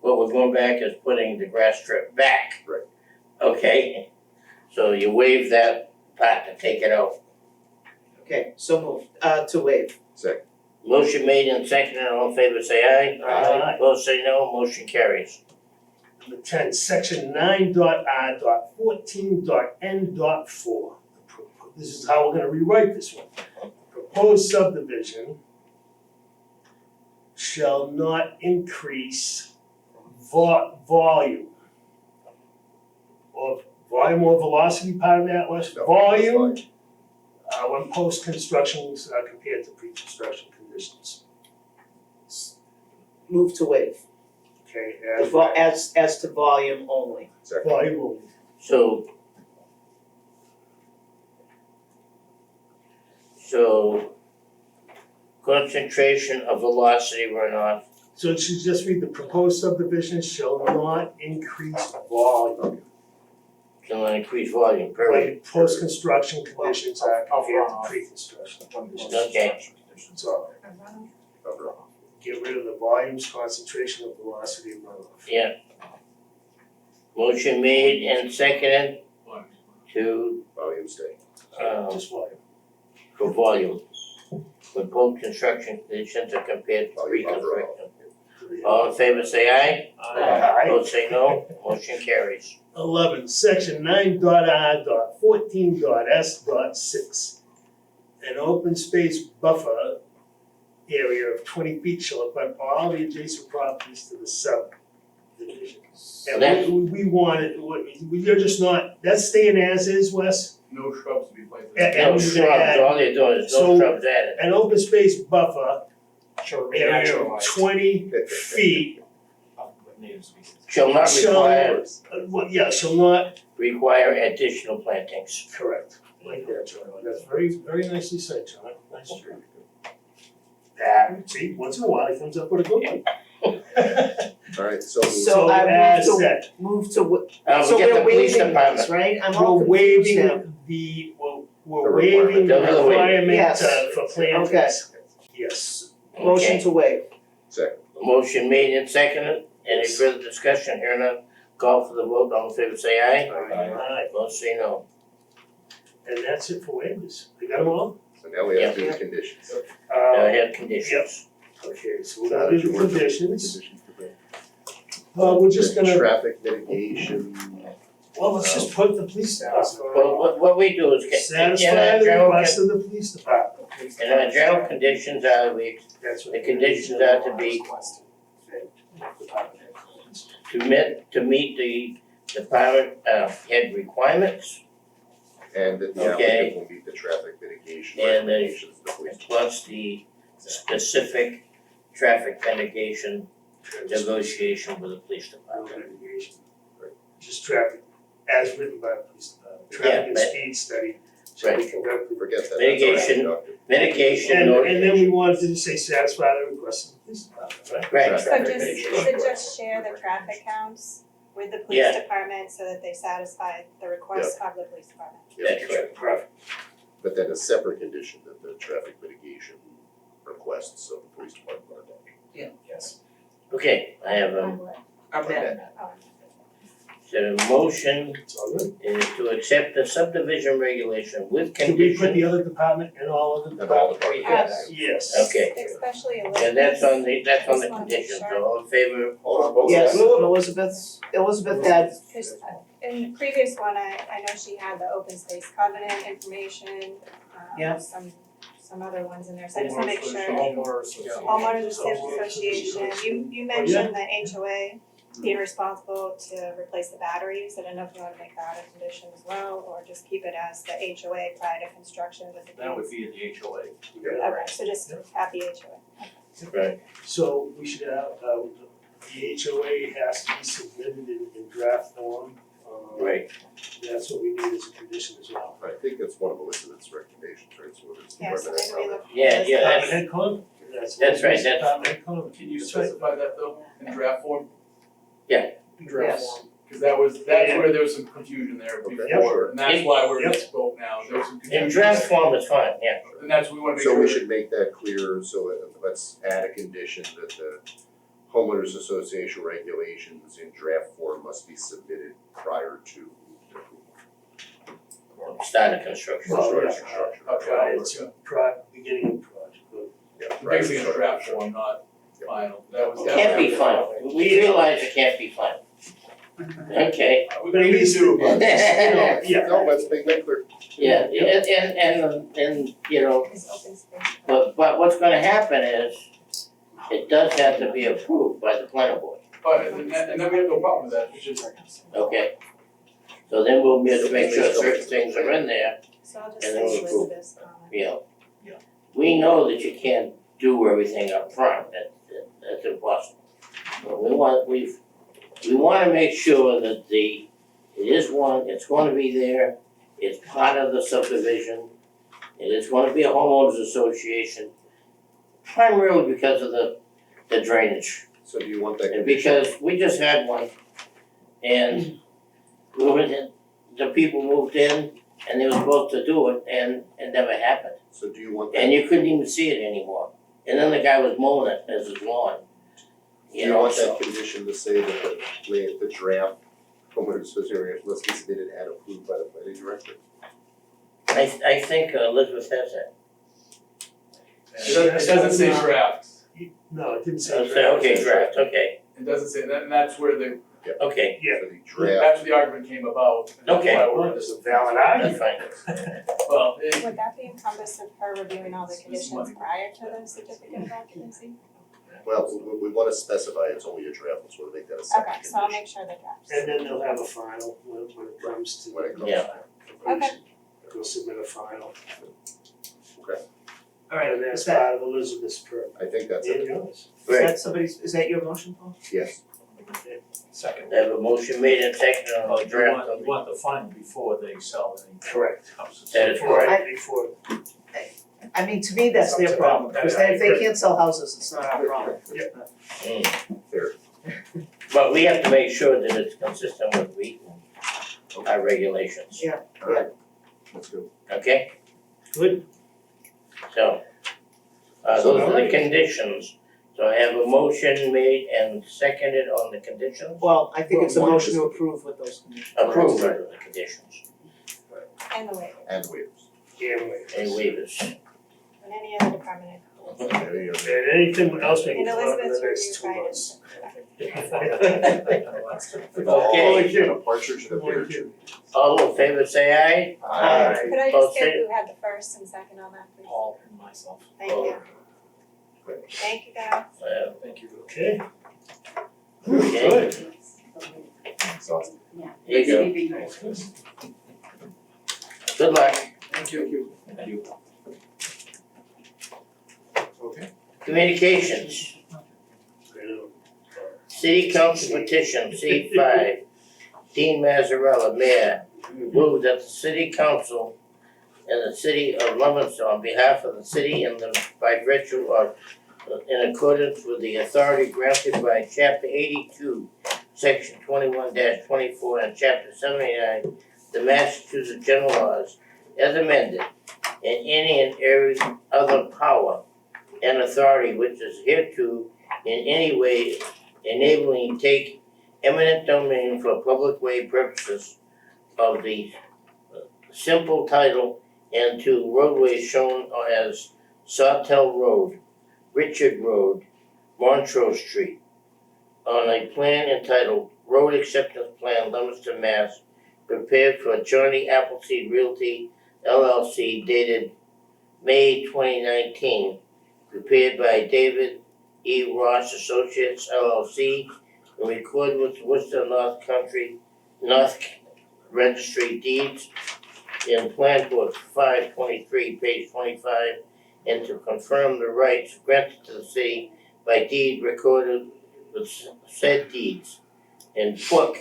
What we're going back is putting the grass strip back. Right. Okay, so you waive that part to take it out. Okay, so moved, to waive. Second. Motion made and seconded, all in favor say aye. Aye. Opposed say no, motion carries. Number 10, section 9.R.14.N.4. This is how we're gonna rewrite this one. Proposed subdivision shall not increase volume. Or volume or velocity, part of that, Wes? No, Volume, that's when post-construction compared to pre-construction conditions. Move to waive. Okay, As to volume only. Second. volume only. So concentration of velocity runoff, So it should just read, the proposed subdivision shall not increase volume can increase volume, period. when post-construction conditions are Of compared to runoff. pre-construction conditions. Okay. So Cover. get rid of the volumes, concentration of velocity and runoff. Yeah. Motion made and seconded to, Volume stay. Just volume. for volume. When post-construction conditions are compared to Volume pre-construction. All in favor say aye. Aye. Opposed say no, motion carries. 11, section 9.R.14.S.6. An open space buffer area of 20 feet shall abut all the adjacent properties to the subdivision. That's- And we want it, you're just not, that's staying as is, Wes? No shrubs to be planted. And No we're shrubs, gonna add all they're doing is no So- shrubs added. an open space buffer Shall remain area of naturalized. 20 feet, Of native species. Shall not Shall- shall not, require additional plantings. correct, like that, John, that's very, very nicely said, John, nice job. That, see, once in a while, he comes up with a good one. Alright, so So I as move to- said, Move to, We so get the we're police waiving department. this, right? I'm all we're confused now. waiving we're The waiving the requirement. requirement Yes. for plantings. Okay. Yes. Motion Okay. to waive. second. Motion made and seconded, any further discussion, here none, call for the vote, all in favor say aye. Aye. Opposed say no. And that's it for waivers. We got them all? So now we have to do the conditions. Now I have conditions. Okay, so we're So how gonna did do you the work the conditions. conditions for that? We're just gonna, Traffic mitigation, well, let's just put the police department. Well, what we do is get, in Satisfy our the general, request of the police department. in our general conditions are, That's what the conditions are to be- to meet the department head requirements, and that the Okay. applicant will meet the traffic mitigation And then- recommendations of the police. plus the specific traffic mitigation negotiation with the police department. Just traffic, as written by the police department, traffic and but- speed study shall be conducted. Forget that, that's Mitigation. already conducted. Mitigation And then we notification. wanted to say satisfy the request of the police department, right? Right, So just, is it just share the traffic counts with the police Yeah. department so that they satisfy the requests of the police department? that's right. Perfect. But then a separate condition that the traffic mitigation requests of the police department are done. Yes. Okay, I have a, Amendment. the motion It's all good. is to accept the subdivision regulation with Can we put condition. the other department and all of the And all the departments? Yes. Yes. Okay, Especially Elizabeth. and that's on the Just wanna make conditions, sure. so all in favor? All of both Yes, sides. Elizabeth had, Cause in the previous one, I know she had the open space covenant information, Yeah. some other ones in there, so I just wanna make sure. Homeowner association. Homeowners Association, you mentioned the HOA being responsible to replace the batteries, I don't know if you wanna make that a condition as well, or just keep it as the HOA prior to construction with the That would kids. be in the HOA. Okay, so just have the HOA. Right. So we should have, the HOA has to be submitted in draft form. Right. That's what we need as a condition as well. I think that's one of Elizabeth's recommendations, right, so it's Yeah, so department maybe we head look. Yeah, yeah, Department that's, head comment? That's That's right, that's- Department head comment. Can you That's right. specify that though, in draft form? Draft Yes. form. Cause that's where there was some confusion there Okay. before, and that's why we're in Yep. scope now, there was some confusion. in draft form is fine, yeah. And that's, we wanna make So sure. we should make that clear, so let's add a condition that the homeowners association regulations in draft form must be submitted prior to the start of construction. Well, yeah. Construction. Prior to beginning of project. Basically in a draft form, not final. That was. It can't be final, we realize it can't be final. Okay, We do, but. Yeah. No, let's make that clear. yeah, and, you know, Is open space. but what's gonna happen is, it does have to be approved by the planning board, But, and then we have no problem with that, it's just. okay? So then we'll be able to make sure certain things are in there, So I'll just And say then we'll approve. Elizabeth's comment. you know. Yeah. We know that you can't do everything up front. That's impossible. But we wanna make sure that it's gonna be there, it's part of the subdivision, it is gonna be a homeowners association, primarily because of the drainage. So do you want that And condition? because we just had one, and the people moved in, and they were supposed to do it, and it never happened. So do you want that? And you couldn't even see it anymore. And then the guy was mowing it as his lawn. Do You you know, want so, that condition to say that the draft homeowner association must be submitted and approved by the planning director? I think Elizabeth has that. It doesn't say draft, No, it didn't say So, draft. okay, draft, okay, it doesn't say, and that's where the, okay, Yeah. For the draft, that's where the argument came about, and that's Okay. why Well, we're it's just, a valid that's argument. fine. well, Would that be encompassed of her reviewing all the conditions prior to the certificate of occupancy? well, we wanna specify it's only a draft, let's wanna make that a separate Okay, condition. so I'll make sure the drafts. And then they'll have a final when it comes to. When it comes Yeah. completion. They'll submit a final. Okay. Alright, and that's Is that- part of Elizabeth's permit. I think that's And it, yours. Is that your motion, Paul? yes. Second. I have a motion made and seconded on the draft. You want the final before they sell any Correct. houses. That is correct. Before, I mean, to me, that's It's up their to them. problem, because if they can't sell houses, it's not our problem. Fair. But we have to make sure that it's consistent with our regulations, Yeah. Alright, let's go. okay? good, So, those are the conditions. So I have a motion made and seconded on the conditions, Well, I think it's a Well, one motion is- to approve with those conditions. approved under the conditions And the waiver, And waivers. and waivers. and any other department. There you go. and anything else we can And come up in Elizabeth's the next 2 review months. Okay. A partridge in a pear tree. All in favor say aye. Aye. Could I just get who had the first and second on that, please? Paul and myself. Thank you. Thank you, guys. Thank you. Okay. Okay. Good. Exhausted. Yeah. There you go. Maybe- Good luck. Thank you. Thank you. Okay. Communications, city council petition, C5. Dean Mazzarella, Mayor, move that the city council and the city of Leominster on behalf of the city and by virtue of, in accordance with the authority granted by chapter 82, section 21-24 and chapter 79, the Massachusetts General Laws, as amended, and any and every other power and authority which is hereto in any way enabling take eminent domain for public way purposes of the simple title and to roadways shown as Sawtell Road, Richard Road, Montrose Street, on a plan entitled Road Acceptance Plan, Leominster, Mass, prepared for Johnny Appleseed Realty LLC dated May 2019, prepared by David E. Ross Associates LLC, and recorded with Worcester North Registry Deeds in Plan Book 523, page 25, and to confirm the rights granted to the city by deed recorded with said deeds in Book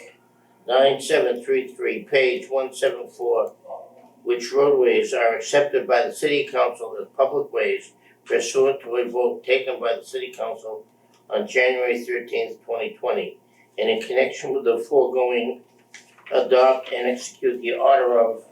9733, page 174, which roadways are accepted by the city council as public ways pursuant to a vote taken by the city council on January 13th, 2020. And in connection with the foregoing, adopt and execute the order of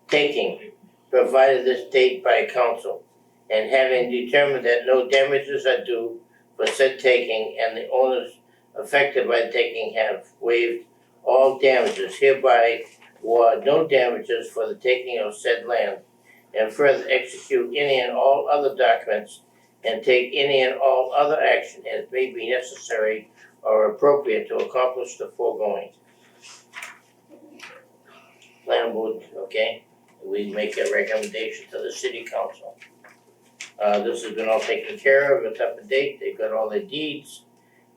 taking provided this date by council. And having determined that no damages are due for said taking and the owners affected by the taking have waived all damages, hereby award no damages for the taking of said land, and further execute any and all other documents and take any and all other action as may be necessary or appropriate to accomplish the foregoing. Planning board, okay, we make a recommendation to the city council. This has been all taken care of, it's up to date, they've got all their deeds.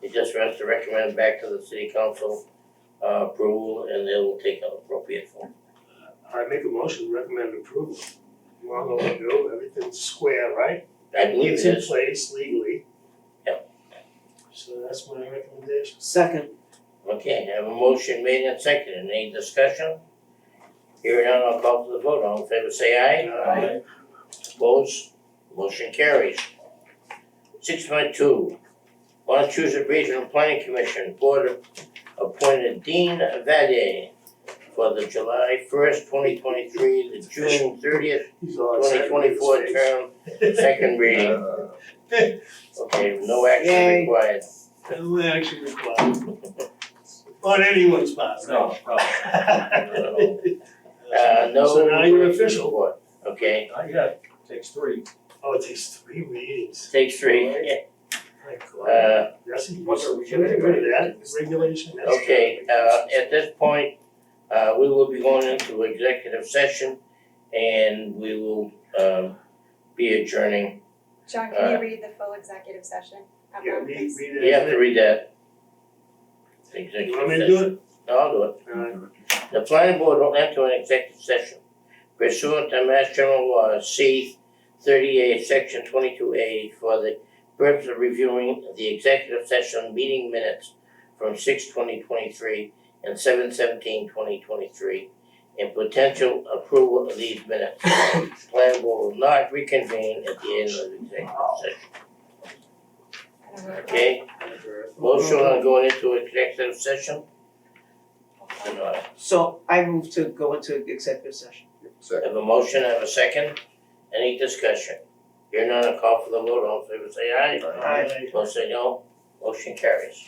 It just has to recommend back to the city council, approval, and they will take an appropriate form. I make a motion to recommend approval. You all know what to do, everything's square, right? I believe It's it in is, place legally. Yep. So that's my recommendation. Second, okay, I have a motion made and seconded, any discussion? Hearing none, I'll call for the vote, all in favor say aye. Aye. Opposed, motion carries. 6.2, Montezuma Regional Planning Commission, Board appointed Dean Vadier for the July 1st, 2023, the June 30th, He's all excited. 2024 term, second reading. Okay, no action Yay. required. No action required. On anyone's part, No, right? No. So now you're official. report. Okay, not yet, takes 3. Oh, it takes 3 readings. takes 3, yeah. My God. Jesse, you What's should get rid of that regulation. That's Okay, good. at this point, we will be going into executive session and we will, be adjourning. John, can you read the full executive session? Yeah, outline, read please? it. You have to read that. You Executive want me to session. do it? No, I'll do it. Alright. The planning board will enter an executive session pursuant to Mass General Law C 38, Section 22A for the purpose of reviewing the executive session meeting minutes from 6/2023 and 7/17/2023 and potential approval of these minutes. Planning board will not reconvene at the end of the executive session. And a roll call. Okay, motion on going into executive session? so I move to go into executive session. I Second. have a motion, I have a second, any discussion? Here none, a call for the vote, all in favor say aye. Aye. Opposed say no, motion carries.